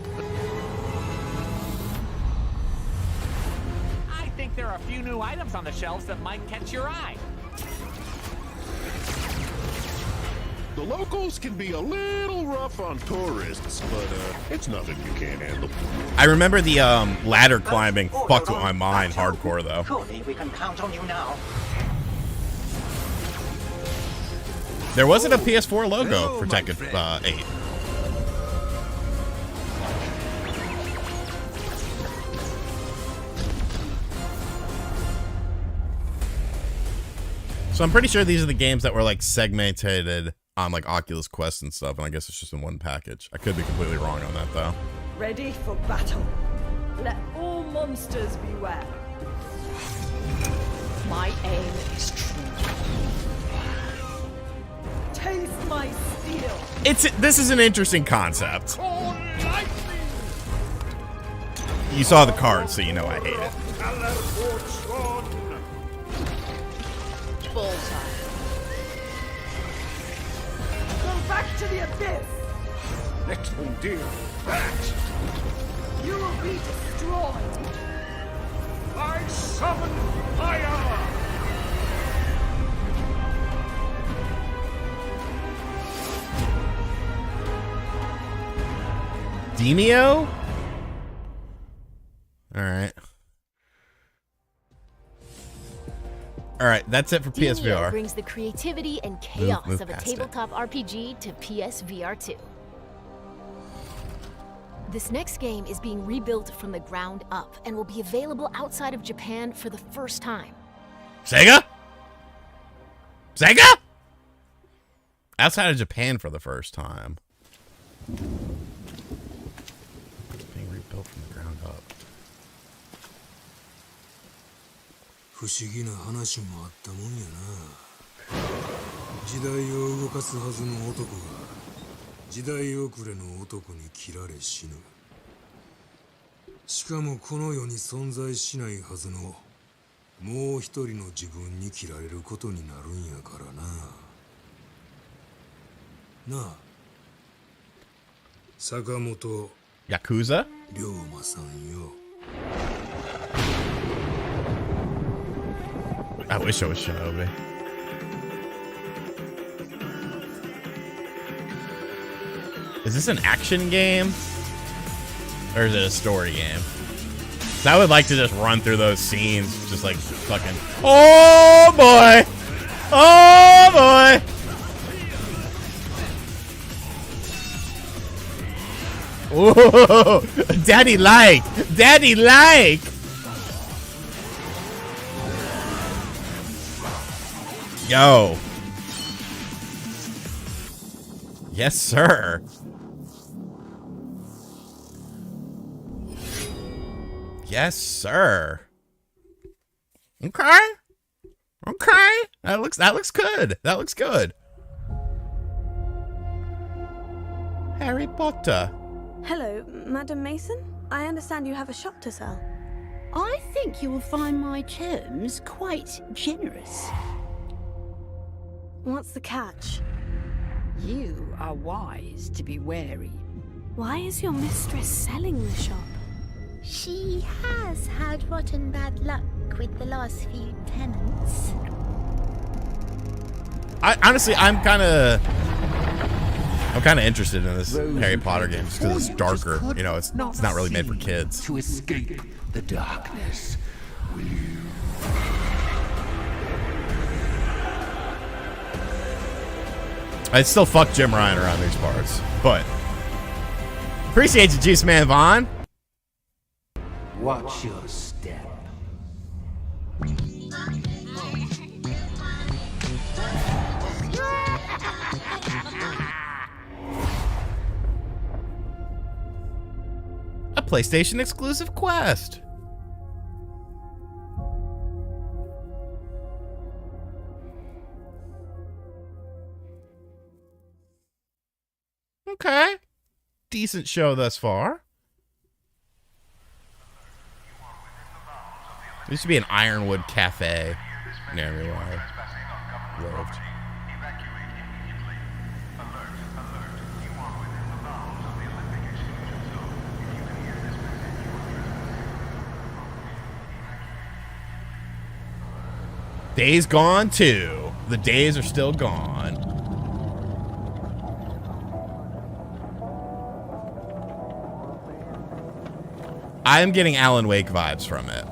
I think there are a few new items on the shelves that might catch your eye.
The locals can be a little rough on tourists, but it's nothing you can't handle.
I remember the ladder climbing fucked with my mind hardcore though.
Surely we can count on you now.
There wasn't a PS4 logo for Tekken 8. So I'm pretty sure these are the games that were like segmented on like Oculus Quest and stuff, and I guess it's just in one package. I could be completely wrong on that though.
Ready for battle. Let all monsters beware. My aim is true. Taste my steel.
This is an interesting concept. You saw the card, so you know I hate it.
Bullseye. Go back to the abyss.
Next one, dear. That!
You will be destroyed.
I summon fire!
Demio? Alright. Alright, that's it for
Demio
PSVR.
brings the creativity and chaos
Move
of a
past it.
tabletop RPG to PSVR 2. This next game is being rebuilt from the ground up and will be available outside of Japan for the first time.
Sega? Sega? Outside of Japan for the first time. It's being rebuilt from the ground up.
不思議な話もあったもんやな。時代を動かすはずの男が時代遅れの男に切られ死ぬ。しかもこの世に存在しないはずのもう一人の自分に切られることになるんやからな。なあ、坂本
Yakuza?
龍馬さんよ。
I wish I was Shinobi. Is this an action game? Or is it a story game? So I would like to just run through those scenes, just like fucking. Oh boy! Oh boy! Whoa! Daddy like! Daddy like! Yo. Yes, sir. Yes, sir. Okay. Okay. That looks good. That looks good. Harry Potter.
Hello, Madam Mason. I understand you have a shop to sell.
I think you will find my terms quite generous.
What's the catch?
You are wise to be wary.
Why is your mistress selling the shop?
She has had rotten bad luck with the last few tenants.
Honestly, I'm kind of interested in this Harry Potter game just because it's darker. You know, it's not really made for kids.
To escape the darkness, will you?
I'd still fuck Jim Ryan around these parts, but appreciate you, Juice Man Vaughn.
Watch your step.
A PlayStation exclusive quest. Okay. Decent show thus far. There used to be an Ironwood Cafe near me where I lived. Days Gone 2. The days are still gone. I am getting Alan Wake vibes from it.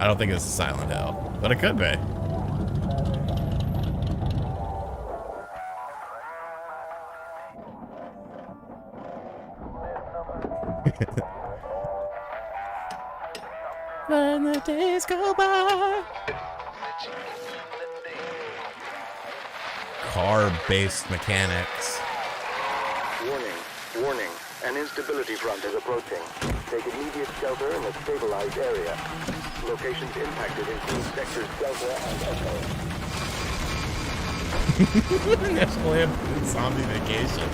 I don't think it's a Silent Hill, but it could be. When the days go by. Car-based mechanics.
Warning, warning. An instability front is approaching. Take immediate shelter in a stabilized area. Locations impacted include sectors Delta and Echo.
National Lampoon Zombie Vacation.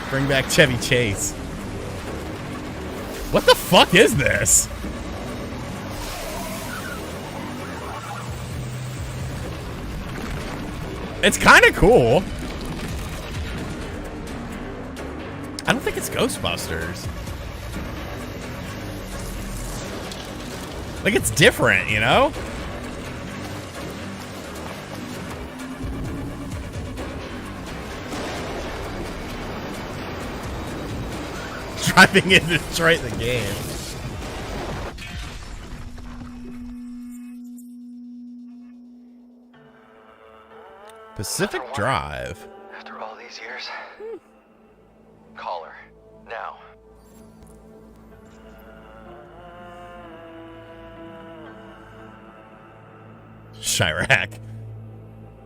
Bring back Chevy Chase. What the fuck is this? It's kind of cool. I don't think it's Ghostbusters. Like, it's different, you know? Driving into Detroit the game. Pacific Drive.
After all these years, call her now.
Chirac.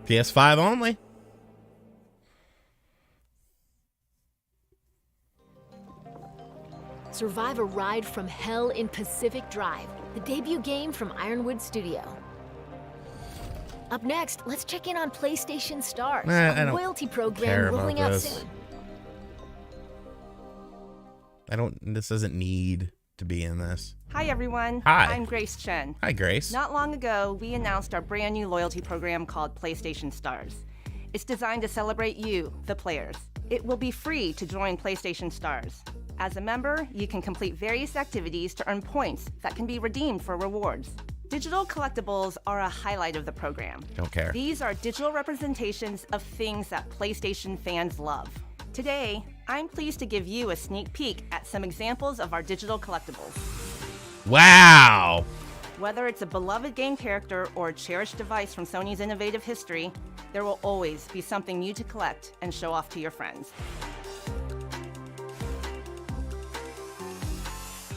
PS5 only.
Survive a ride from hell in Pacific Drive, the debut game from Ironwood Studio. Up next, let's check in on PlayStation Stars,
I
a
don't
loyalty
care
program
about
rolling out
this.
soon.
This doesn't need to be in this.
Hi, everyone.
Hi.
I'm Grace Chen.
Hi, Grace.
Not long ago, we announced our brand new loyalty program called PlayStation Stars. It's designed to celebrate you, the players. It will be free to join PlayStation Stars. As a member, you can complete various activities to earn points that can be redeemed for rewards. Digital collectibles are a highlight of the program.
Don't care.
These are digital representations of things that PlayStation fans love. Today, I'm pleased to give you a sneak peek at some examples of our digital collectibles.
Wow!
Whether it's a beloved game character or a cherished device from Sony's innovative history, there will always be something new to collect and show off to your friends.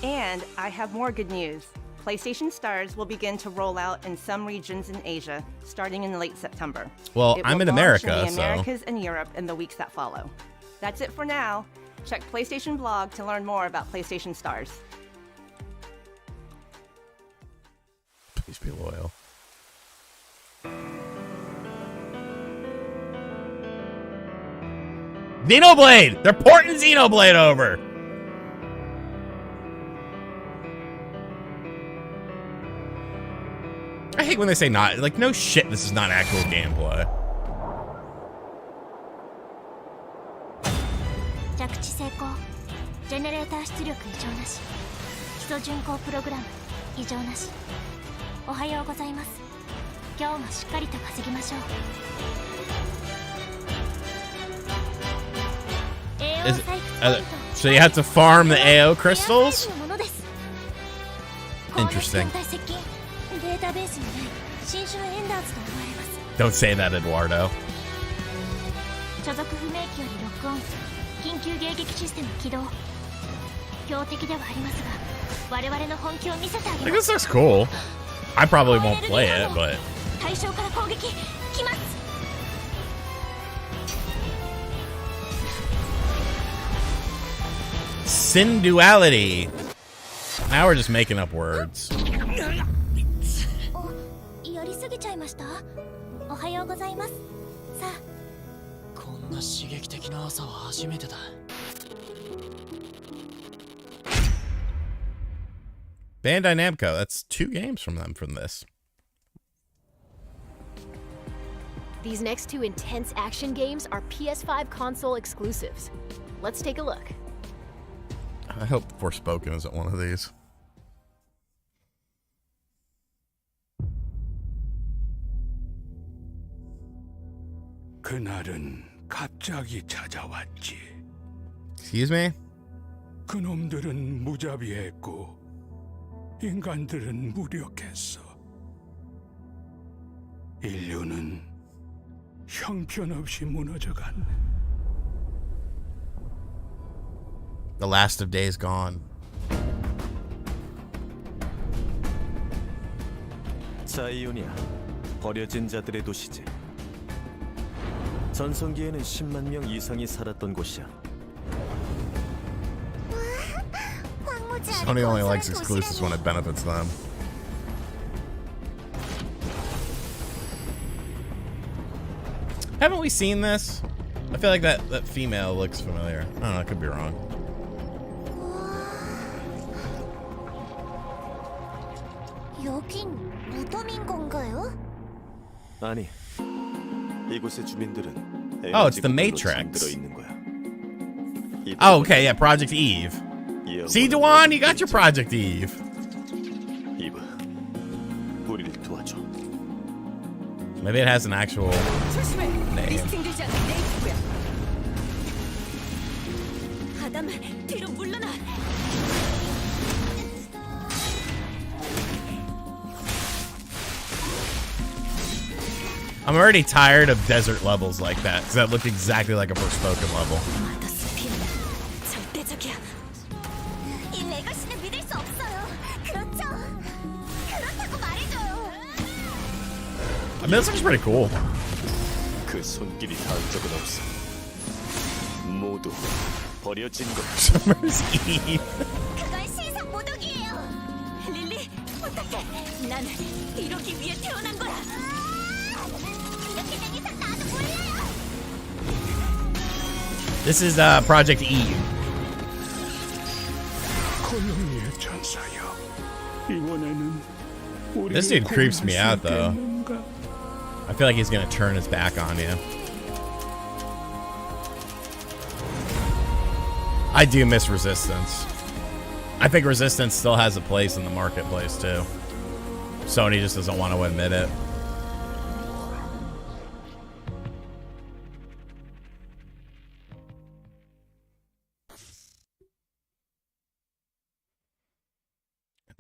And I have more good news. PlayStation Stars will begin to roll out in some regions in Asia, starting in late September.
Well, I'm in America,
in the Americas and Europe in the weeks that follow. That's it for now. Check PlayStation blog to learn more about PlayStation Stars.
Please be loyal. Xenoblade! They're porting Xenoblade over! I hate when they say not. Like, no shit, this is not actual gameplay.
着地成功。ジェネレーター出力異常なし。基礎巡航プログラム異常なし。おはようございます。今日もしっかりと稼ぎましょう。
Is it, so you have to farm the AO crystals? Interesting. Don't say that, Eduardo.
所属不明機よりロックオン。緊急迎撃システム起動。標的ではありますが、我々の本気を見せてあげ
I
ま
guess
す。
looks cool. I probably won't play it, but
対象から攻撃来ます。
Synduality. Now we're just making up words.
やりすぎちゃいました。おはようございます。さあ。こんな刺激的な朝は初めてだ。
Bandai Namco. That's 2 games from them from this.
These next 2 intense action games are PS5 console exclusives. Let's take a look.
I hope Forspoken isn't one of these.
그날은 갑자기 찾아왔지.
Excuse me?
그놈들은 무자비했고 인간들은 무력했어. 인류는 형편없이 무너져갔네.
The last of days gone.
자이오니아, 버려진 자들의 도시지. 전성기에는 10만 명 이상이 살았던 곳이야.
Sony only likes exclusives when it benefits them. Haven't we seen this? I feel like that female looks familiar. I don't know, I could be wrong.
여긴 무덤인 건가요?
아니, 이곳의 주민들은
Oh, it's the Matrix. Oh, okay, yeah, Project Eve. See, Dewan, you got your Project Eve.
Eve, 우리를 도와줘.
Maybe it has an actual name. I'm already tired of desert levels like that, because that looked exactly like a Forspoken level. I mean, this looks pretty cool.
그 손길이 닿은 적은 없어. 모두 버려진 것.
Summer's Eve.
그건 신상 모독이에요. 릴리, 부탁해. 난 이러기 위해 태어난 거야. 이렇게 된 이상 나도 몰라요.
This is Project Eve. This dude creeps me out, though. I feel like he's gonna turn his back on you. I do miss Resistance. I think Resistance still has a place in the marketplace, too. Sony just doesn't want to admit it.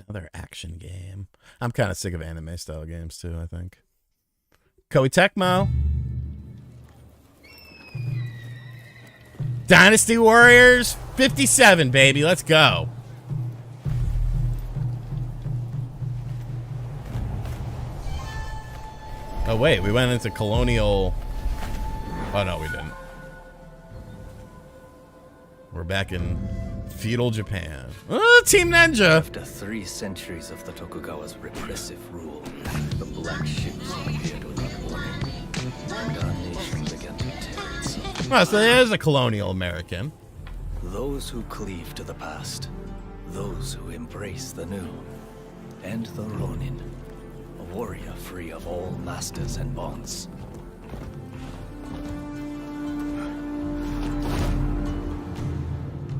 Another action game. I'm kind of sick of anime style games too, I think. Koei Tecmo. Dynasty Warriors 57, baby. Let's go. Oh, wait. We went into colonial. Oh, no, we didn't. We're back in feudal Japan. Oh, Team Ninja.
After 3 centuries of the Tokugawa's repressive rule, the black ships appeared without warning, and our nation began to tear itself.
Well, so there's a colonial American.
Those who cleave to the past, those who embrace the new, and the Ronin, a warrior free of all masters and bonds.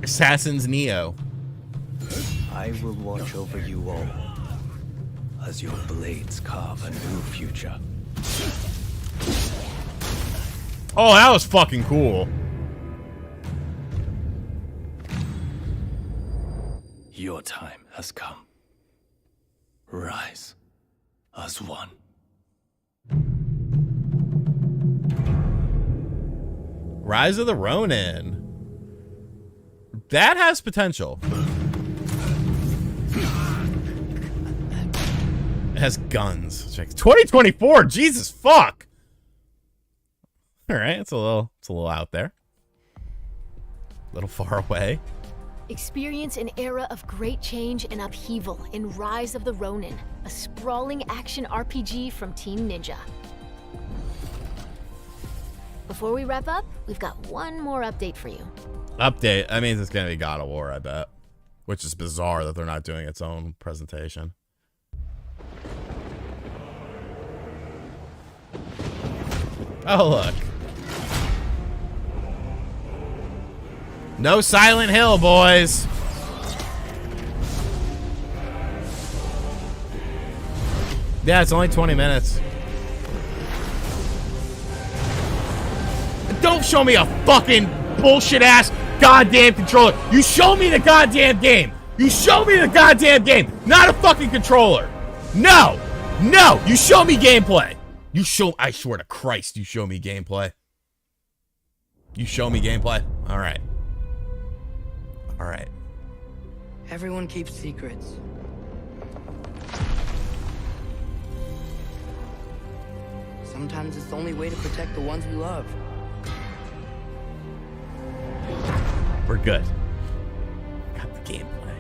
Assassin's Neo.
I will watch over you all as your blades carve a new future.
Oh, that was fucking cool.
Your time has come. Rise as one.
Rise of the Ronin. That has potential. It has guns. 2024. Jesus fuck. All right, it's a little out there. A little far away.
Experience an era of great change and upheaval in Rise of the Ronin, a sprawling action RPG from Team Ninja. Before we wrap up, we've got one more update for you.
Update. That means it's going to be God of War, I bet. Which is bizarre that they're not doing its own presentation. Oh, look. No Silent Hill, boys. Yeah, it's only 20 minutes. Don't show me a fucking bullshit-ass goddamn controller. You show me the goddamn game. You show me the goddamn game, not a fucking controller. No. No. You show me gameplay. I swear to Christ, you show me gameplay. You show me gameplay. All right. All right.
Everyone keeps secrets. Sometimes it's the only way to protect the ones we love.
We're good. Got the gameplay.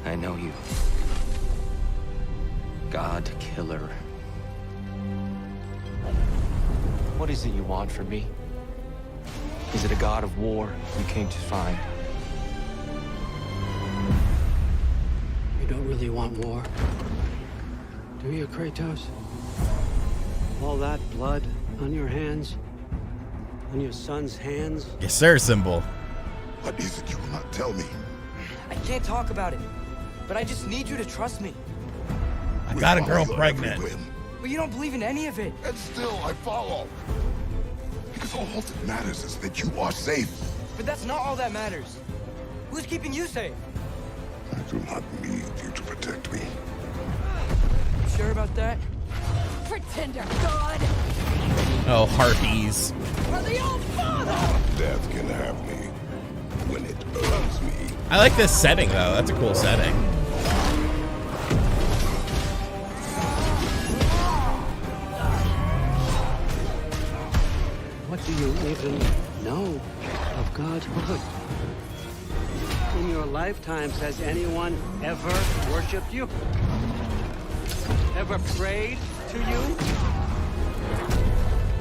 I know you. God Killer.
What is it you want from me? Is it a god of war you came to find?
You don't really want war, do you, Kratos? All that blood on your hands? On your son's hands?
Yes, sir, Symbol.
What is it you will not tell me?
I can't talk about it, but I just need you to trust me.
I got a girl pregnant.
But you don't believe in any of it.
And still, I follow. Because all that matters is that you are safe.
But that's not all that matters. Who's keeping you safe?
I do not need you to protect me.
You sure about that? Pretender God!
Oh, harpies.
For the old father!
Death can have me when it earns me.
I like this setting, though. That's a cool setting.
What do you even know of God's word? In your lifetimes, has anyone ever worshipped you? Ever prayed to you?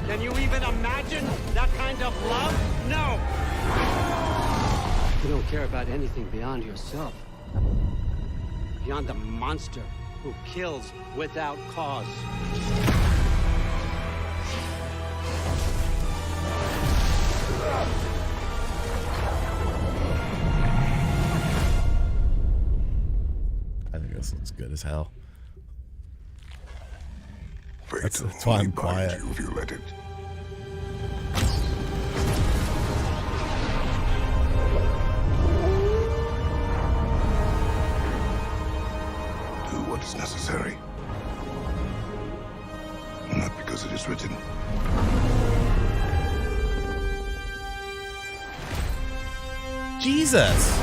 Can you even imagine that kind of love? No! You don't care about anything beyond yourself. beyond the monster who kills without cause.
I think this looks good as hell. That's why I'm quiet.
If you let it. Do what is necessary. Not because it is written.
Jesus.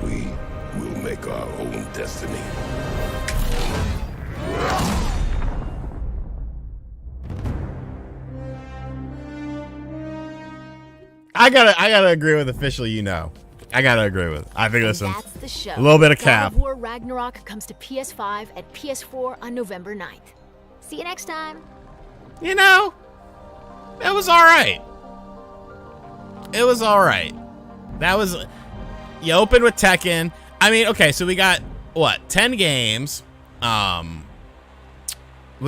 We will make our own destiny.
I gotta agree with official. I gotta agree with. I think this one's
That's the show.
a little bit of
God
cap.
of War Ragnarok comes to PS5 and PS4 on November 9th. See you next time.
You know, it was all right. It was all right. That was. You opened with Tekken. I mean, okay, so we got what 10 games. We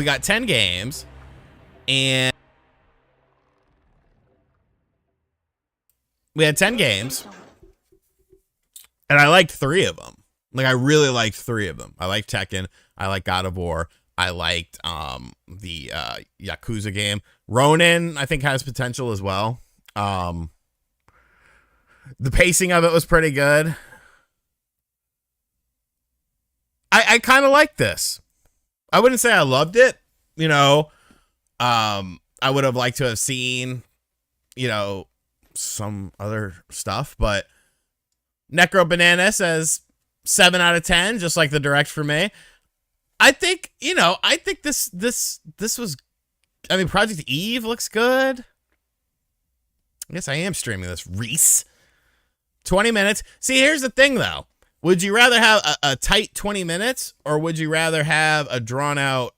got 10 games, and we had 10 games. And I liked 3 of them. Like, I really liked 3 of them. I liked Tekken. I liked God of War. I liked the Yakuza game. Ronin, I think, has potential as well. The pacing of it was pretty good. I kind of liked this. I wouldn't say I loved it. I would have liked to have seen, some other stuff, but Necro Banana says 7 out of 10, just like the direct for me. I think, this was, Project Eve looks good. I guess I am streaming this, Reese. 20 minutes. See, here's the thing, though. Would you rather have a tight 20 minutes, or would you rather have a drawn out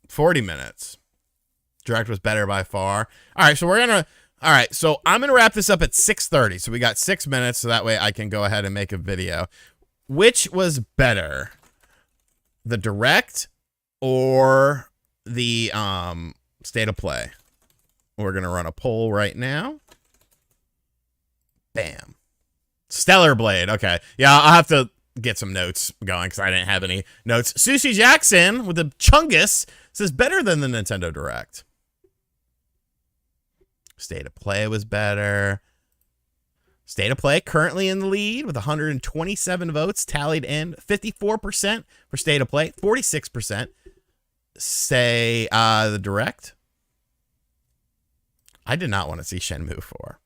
40 minutes? Direct was better by far. All right, so I'm going to wrap this up at 6:30. So we got 6 minutes, so that way I can go ahead and make a video. Which was better? The direct or the state of play? We're going to run a poll right now. Bam. Stellar Blade. Okay. Yeah, I'll have to get some notes going because I didn't have any notes. Susie Jackson with the Chungus says better than the Nintendo Direct. State of Play was better. State of Play currently in the lead with 127 votes tallied in. 54% for State of Play. 46% say the Direct. I did not want to see Shenmue 4.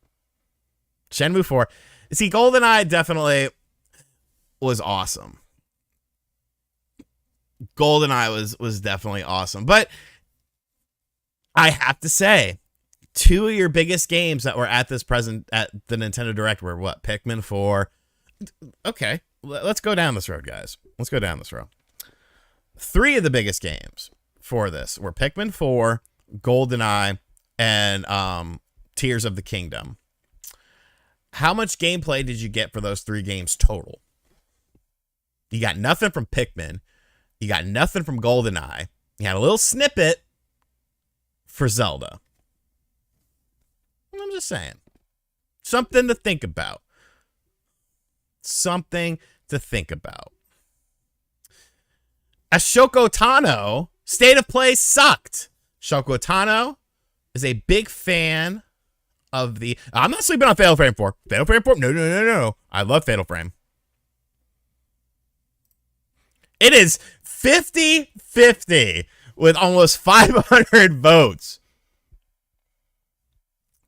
Shenmue 4. See, Goldeneye definitely was awesome. Goldeneye was definitely awesome. But I have to say, 2 of your biggest games that were at the Nintendo Direct were what? Pikmin 4. Okay, let's go down this road, guys. Let's go down this road. 3 of the biggest games for this were Pikmin 4, Goldeneye, and Tears of the Kingdom. How much gameplay did you get for those 3 games total? You got nothing from Pikmin. You got nothing from Goldeneye. You had a little snippet for Zelda. I'm just saying. Something to think about. Something to think about. As Shoko Tano, State of Play sucked. Shoko Tano is a big fan of the... I'm not sleeping on Fatal Frame 4. Fatal Frame 4? No. I love Fatal Frame. It is 50-50 with almost 500 votes.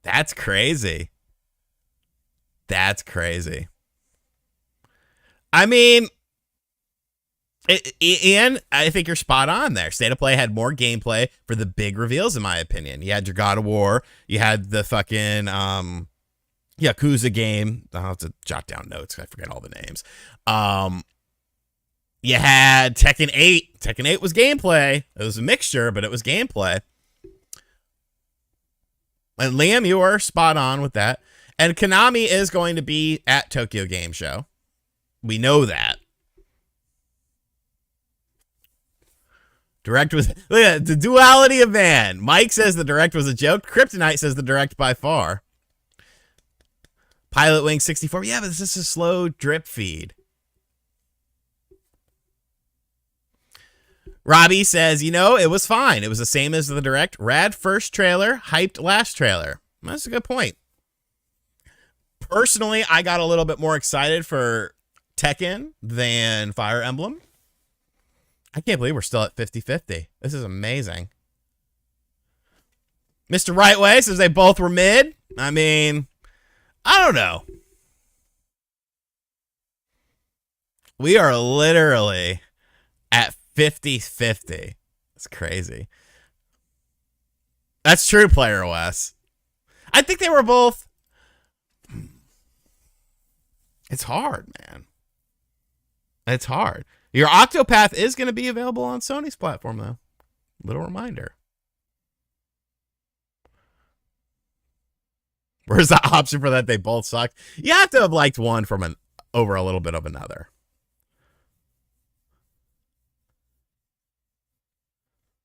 That's crazy. That's crazy. I mean, Ian, I think you're spot on there. State of Play had more gameplay for the big reveals, in my opinion. You had your God of War. You had the fucking Yakuza game. I'll have to jot down notes. I forget all the names. You had Tekken 8. Tekken 8 was gameplay. It was a mixture, but it was gameplay. And Liam, you are spot on with that. And Konami is going to be at Tokyo Game Show. We know that. Direct was, look at the duality of man. Mike says the direct was a joke. Kryptonite says the direct by far. Pilot Wing 64. Yeah, but this is a slow drip feed. Robbie says, it was fine. It was the same as the direct. Rad first trailer, hyped last trailer. That's a good point. Personally, I got a little bit more excited for Tekken than Fire Emblem. I can't believe we're still at 50-50. This is amazing. Mr. Rightway says they both were mid. I mean, I don't know. We are literally at 50-50. It's crazy. That's true, Player OS. I think they were both. It's hard, man. It's hard. Your Octopath is going to be available on Sony's platform, though. Little reminder. Where's the option for that? They both suck. You have to have liked one from over a little bit of another.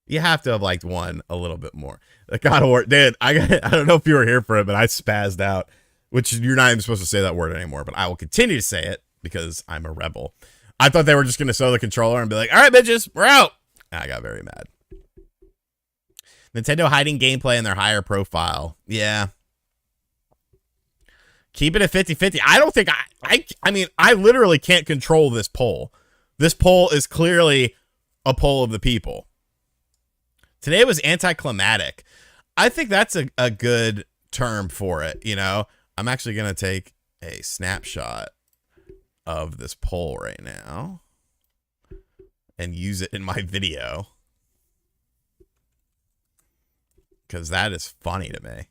You have to have liked one a little bit more. The God of War, dude, I don't know if you were here for it, but I spazzed out, which you're not even supposed to say that word anymore, but I will continue to say it because I'm a rebel. I thought they were just going to sell the controller and be like, all right, bitches, we're out. And I got very mad. Nintendo hiding gameplay in their higher profile. Yeah. Keep it at 50-50. I don't think I mean, I literally can't control this poll. This poll is clearly a poll of the people. Today was anticlimactic. I think that's a good term for it. I'm actually going to take a snapshot of this poll right now and use it in my video because that is funny to me.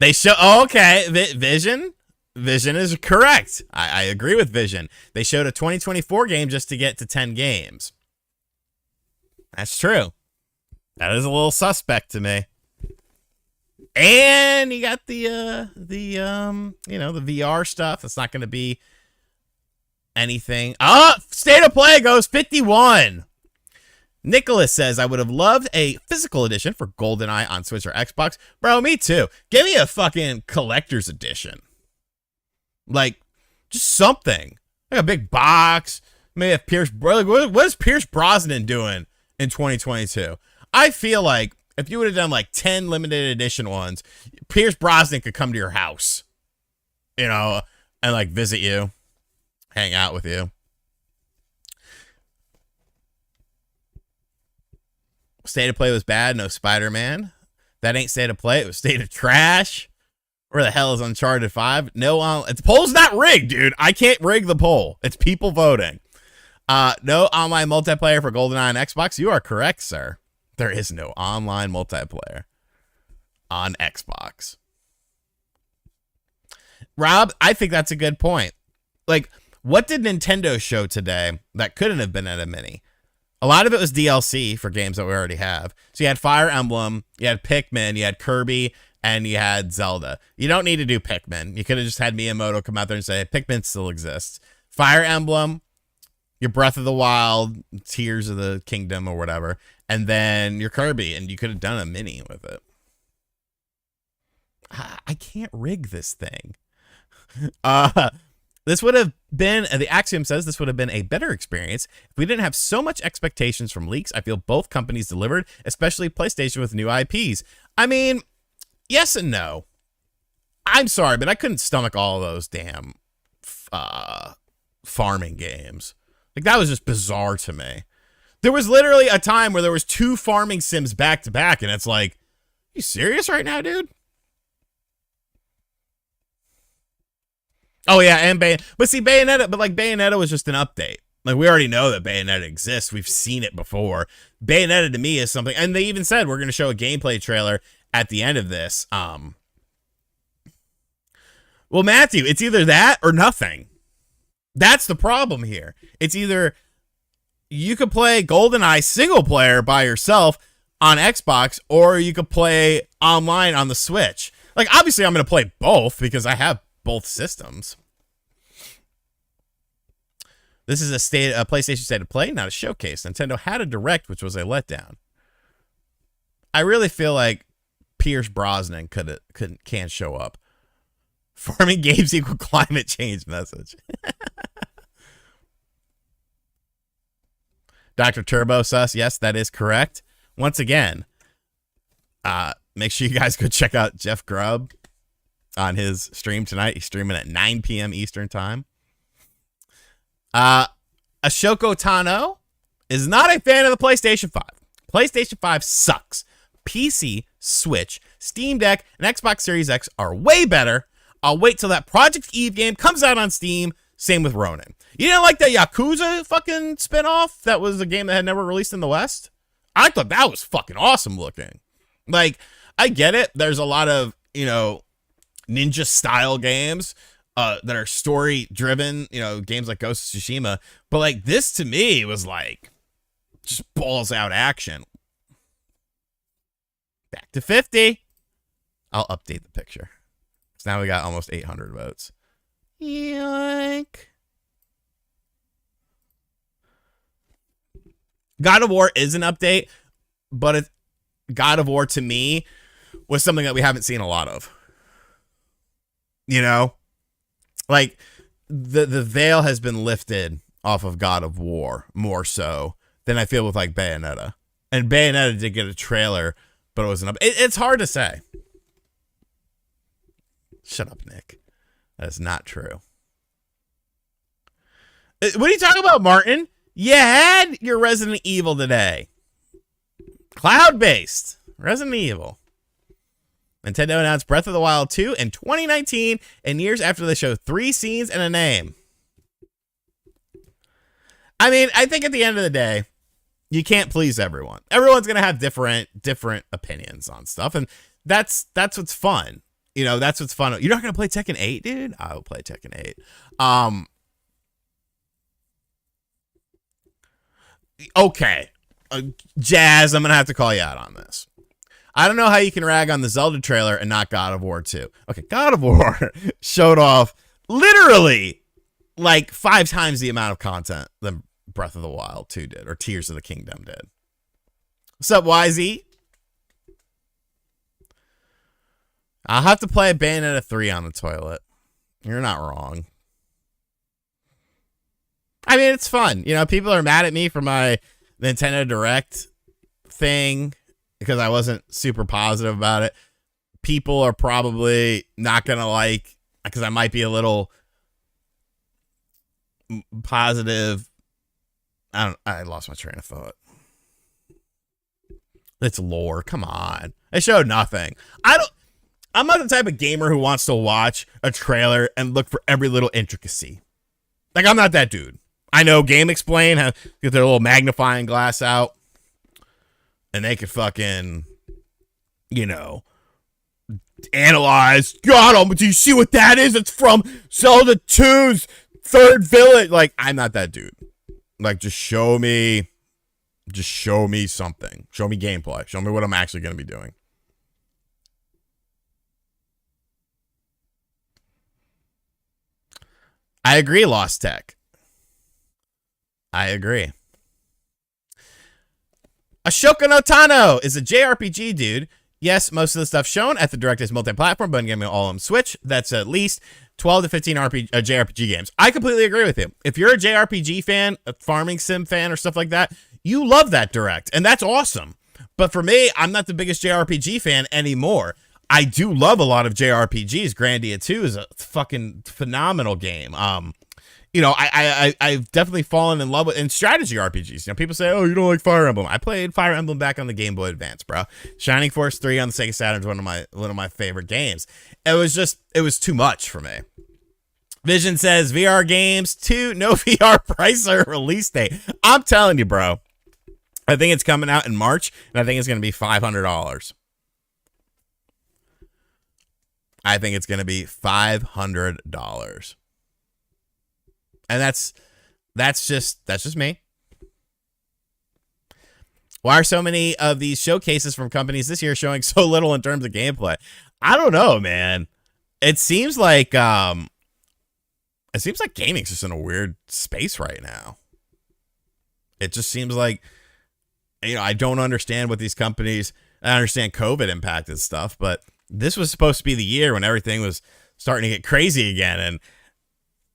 They show, okay, Vision is correct. I agree with Vision. They showed a 2024 game just to get to 10 games. That's true. That is a little suspect to me. And you got the VR stuff. It's not going to be anything. State of Play goes 51. Nicholas says, I would have loved a physical edition for GoldenEye on Switch or Xbox. Bro, me too. Give me a fucking collector's edition. Like, just something. Like a big box. Maybe have Pierce... What is Pierce Brosnan doing in 2022? I feel like if you would have done like 10 limited edition ones, Pierce Brosnan could come to your house, and like visit you, hang out with you. State of Play was bad. No Spider-Man. That ain't State of Play. It was State of Trash. Where the hell is Uncharted 5? No, the poll's not rigged, dude. I can't rig the poll. It's people voting. No online multiplayer for GoldenEye on Xbox. You are correct, sir. There is no online multiplayer on Xbox. Rob, I think that's a good point. Like, what did Nintendo show today that couldn't have been at a mini? A lot of it was DLC for games that we already have. So you had Fire Emblem, you had Pikmin, you had Kirby, and you had Zelda. You don't need to do Pikmin. You could have just had Miyamoto come out there and say, Pikmin still exists. Fire Emblem, your Breath of the Wild, Tears of the Kingdom or whatever, and then your Kirby, and you could have done a mini with it. I can't rig this thing. This would have been, the Axiom says, this would have been a better experience if we didn't have so much expectations from leaks. I feel both companies delivered, especially PlayStation with new IPs. I mean, yes and no. I'm sorry, but I couldn't stomach all of those damn farming games. Like, that was just bizarre to me. There was literally a time where there was 2 farming sims back to back, and it's like, you serious right now, dude? Oh, yeah, and Bayonetta was just an update. Like, we already know that Bayonetta exists. We've seen it before. Bayonetta, to me, is something... And they even said we're going to show a gameplay trailer at the end of this. Well, Matthew, it's either that or nothing. That's the problem here. It's either you could play GoldenEye single player by yourself, on Xbox, or you could play online on the Switch. Like, obviously, I'm going to play both because I have both systems. This is a PlayStation State of Play, not a showcase. Nintendo had a Direct, which was a letdown. I really feel like Pierce Brosnan can't show up. Farming games equal climate change message. Dr. Turbo Sus, yes, that is correct. Once again, make sure you guys go check out Jeff Grubb on his stream tonight. He's streaming at 9 p.m. Eastern time. Ashoko Tano is not a fan of the PlayStation 5. PlayStation 5 sucks. PC, Switch, Steam Deck, and Xbox Series X are way better. I'll wait till that Project Eve game comes out on Steam. Same with Ronin. You didn't like that Yakuza fucking spinoff? That was a game that had never released in the West? I thought that was fucking awesome looking. Like, I get it. There's a lot of, ninja style games that are story driven, games like Ghost of Tsushima. But like this to me was like just balls out action. Back to 50. I'll update the picture. So now we got almost 800 votes. Yoink. God of War is an update, but God of War to me was something that we haven't seen a lot of. Like the veil has been lifted off of God of War more so than I feel with like Bayonetta. And Bayonetta did get a trailer, but it wasn't up. It's hard to say. Shut up, Nick. That is not true. What are you talking about, Martin? You had your Resident Evil today. Cloud-based. Resident Evil. Nintendo announced Breath of the Wild 2 in 2019, and years after they showed 3 scenes and a name. I mean, I think at the end of the day, you can't please everyone. Everyone's gonna have different opinions on stuff, and that's what's fun. That's what's fun. You're not gonna play Tekken 8, dude? I will play Tekken 8. Okay, Jazz, I'm gonna have to call you out on this. I don't know how you can rag on the Zelda trailer and not God of War 2. Okay, God of War showed off literally like 5 times the amount of content than Breath of the Wild 2 did, or Tears of the Kingdom did. What's up, YZ? I'll have to play Bayonetta 3 on the toilet. You're not wrong. I mean, it's fun. People are mad at me for my Nintendo Direct thing because I wasn't super positive about it. People are probably not going to like, because I might be a little positive. I lost my train of thought. It's lore. Come on. It showed nothing. I'm not the type of gamer who wants to watch a trailer and look for every little intricacy. Like, I'm not that dude. I know Game Explain get their little magnifying glass out and they could fucking, analyze. God, do you see what that is? It's from Zelda 2's third village. Like, I'm not that dude. Like, just show me something. Show me gameplay. Show me what I'm actually going to be doing. I agree, Lost Tech. I agree. Ashoka no Tano is a JRPG dude. Yes, most of the stuff shown at the Direct is multi-platform, but I'm all on Switch. That's at least 12 to 15 JRPG games. I completely agree with you. If you're a JRPG fan, a farming sim fan, or stuff like that, you love that Direct, and that's awesome. But for me, I'm not the biggest JRPG fan anymore. I do love a lot of JRPGs. Grandia 2 is a fucking phenomenal game. I've definitely fallen in love with strategy RPGs. People say, oh, you don't like Fire Emblem. I played Fire Emblem back on the Game Boy Advance, bro. Shining Force 3 on the Sega Saturn is one of my favorite games. It was too much for me. Vision says VR games 2, no VR price or release date. I'm telling you, bro. I think it's coming out in March, and I think it's going to be $500. I think it's going to be $500. And that's just me. Why are so many of these showcases from companies this year showing so little in terms of gameplay? I don't know, man. It seems like gaming's just in a weird space right now. It just seems like, I don't understand what these companies. I understand COVID impacted stuff, but this was supposed to be the year when everything was starting to get crazy again, and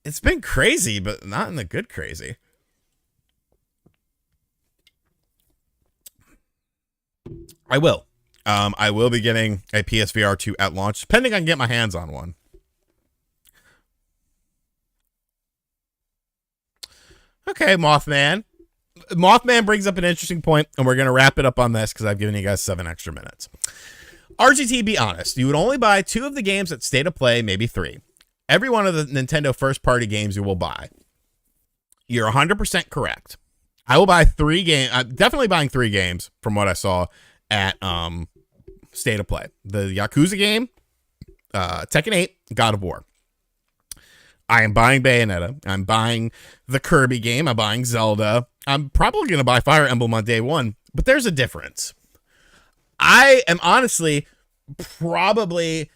it's been crazy, but not in the good crazy. I will be getting a PSVR 2 at launch, depending on get my hands on one. Okay, Mothman. Mothman brings up an interesting point, and we're going to wrap it up on this because I've given you guys 7 extra minutes. RGT, be honest. You would only buy 2 of the games at State of Play, maybe 3. Every one of the Nintendo first-party games you will buy. You're 100% correct. I will buy 3 games. I'm definitely buying 3 games from what I saw at State of Play. The Yakuza game, Tekken 8, God of War. I am buying Bayonetta. I'm buying the Kirby game. I'm buying Zelda. I'm probably going to buy Fire Emblem on day 1, but there's a difference. I am honestly probably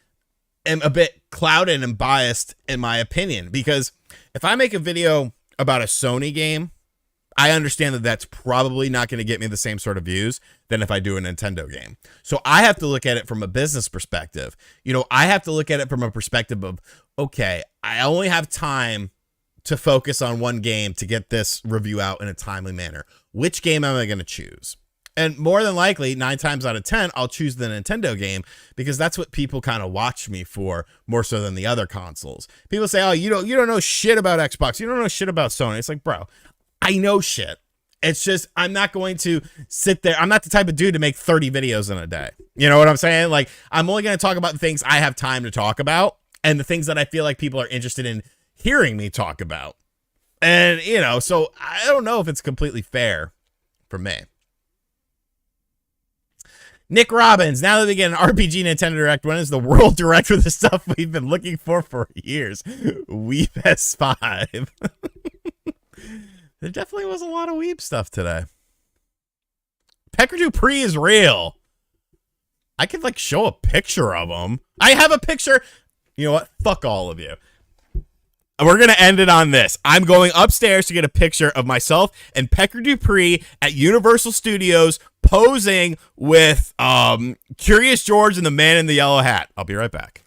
am a bit clouded and biased in my opinion, because if I make a video about a Sony game, I understand that that's probably not going to get me the same sort of views than if I do a Nintendo game. So I have to look at it from a business perspective. I have to look at it from a perspective of, okay, I only have time to focus on one game to get this review out in a timely manner. Which game am I going to choose? And more than likely, 9 times out of 10, I'll choose the Nintendo game because that's what people kind of watch me for more so than the other consoles. People say, oh, you don't know shit about Xbox. You don't know shit about Sony. It's like, bro, I know shit. It's just, I'm not going to sit there. I'm not the type of dude to make 30 videos in a day. You know what I'm saying? Like, I'm only going to talk about the things I have time to talk about and the things that I feel like people are interested in hearing me talk about. And, so I don't know if it's completely fair for me. Nick Robbins, now that we get an RPG Nintendo Direct, when is the World Direct for the stuff we've been looking for years? Weeb S5. There definitely was a lot of Weeb stuff today. Pecker Dupree is real. I could show a picture of him. I have a picture. You know what? Fuck all of you. We're going to end it on this. I'm going upstairs to get a picture of myself and Pecker Dupree at Universal Studios posing with Curious George and the Man in the Yellow Hat. I'll be right back.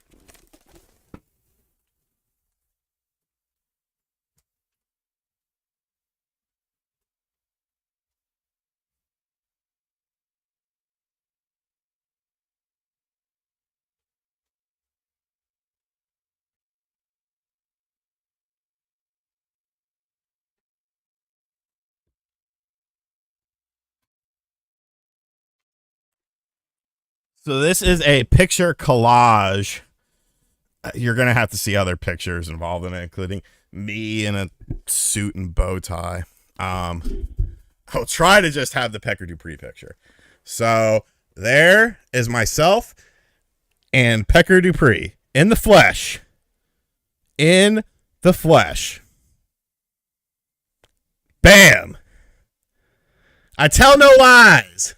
So this is a picture collage. You're going to have to see other pictures involved in it, including me in a suit and bow tie. I'll try to just have the Pecker Dupree picture. So there is myself and Pecker Dupree in the flesh. In the flesh. Bam. I tell no lies.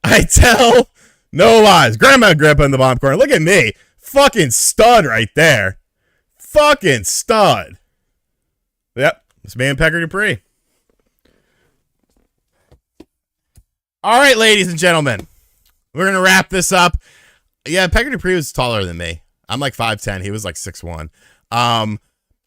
I tell no lies. Grandma and Grandpa in the bottom corner. Look at me. Fucking stud right there. Fucking stud. Yep. It's me and Pecker Dupree. All right, ladies and gentlemen. We're going to wrap this up. Yeah, Pecker Dupree was taller than me. I'm 5'10". He was 6'1".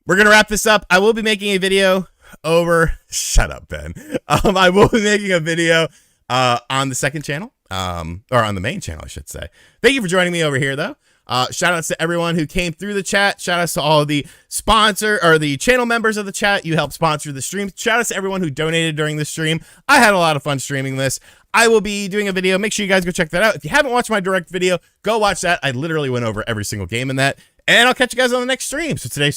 We're going to wrap this up. I will be making a video over... Shut up, Ben. I will be making a video on the second channel. Or on the main channel, I should say. Thank you for joining me over here, though. Shout outs to everyone who came through the chat. Shout outs to all of the the channel members of the chat. You helped sponsor the stream. Shout outs to everyone who donated during the stream. I had a lot of fun streaming this. I will be doing a video. Make sure you guys go check that out. If you haven't watched my direct video, go watch that. I literally went over every single game in that. And I'll catch you guys on the next stream. So today's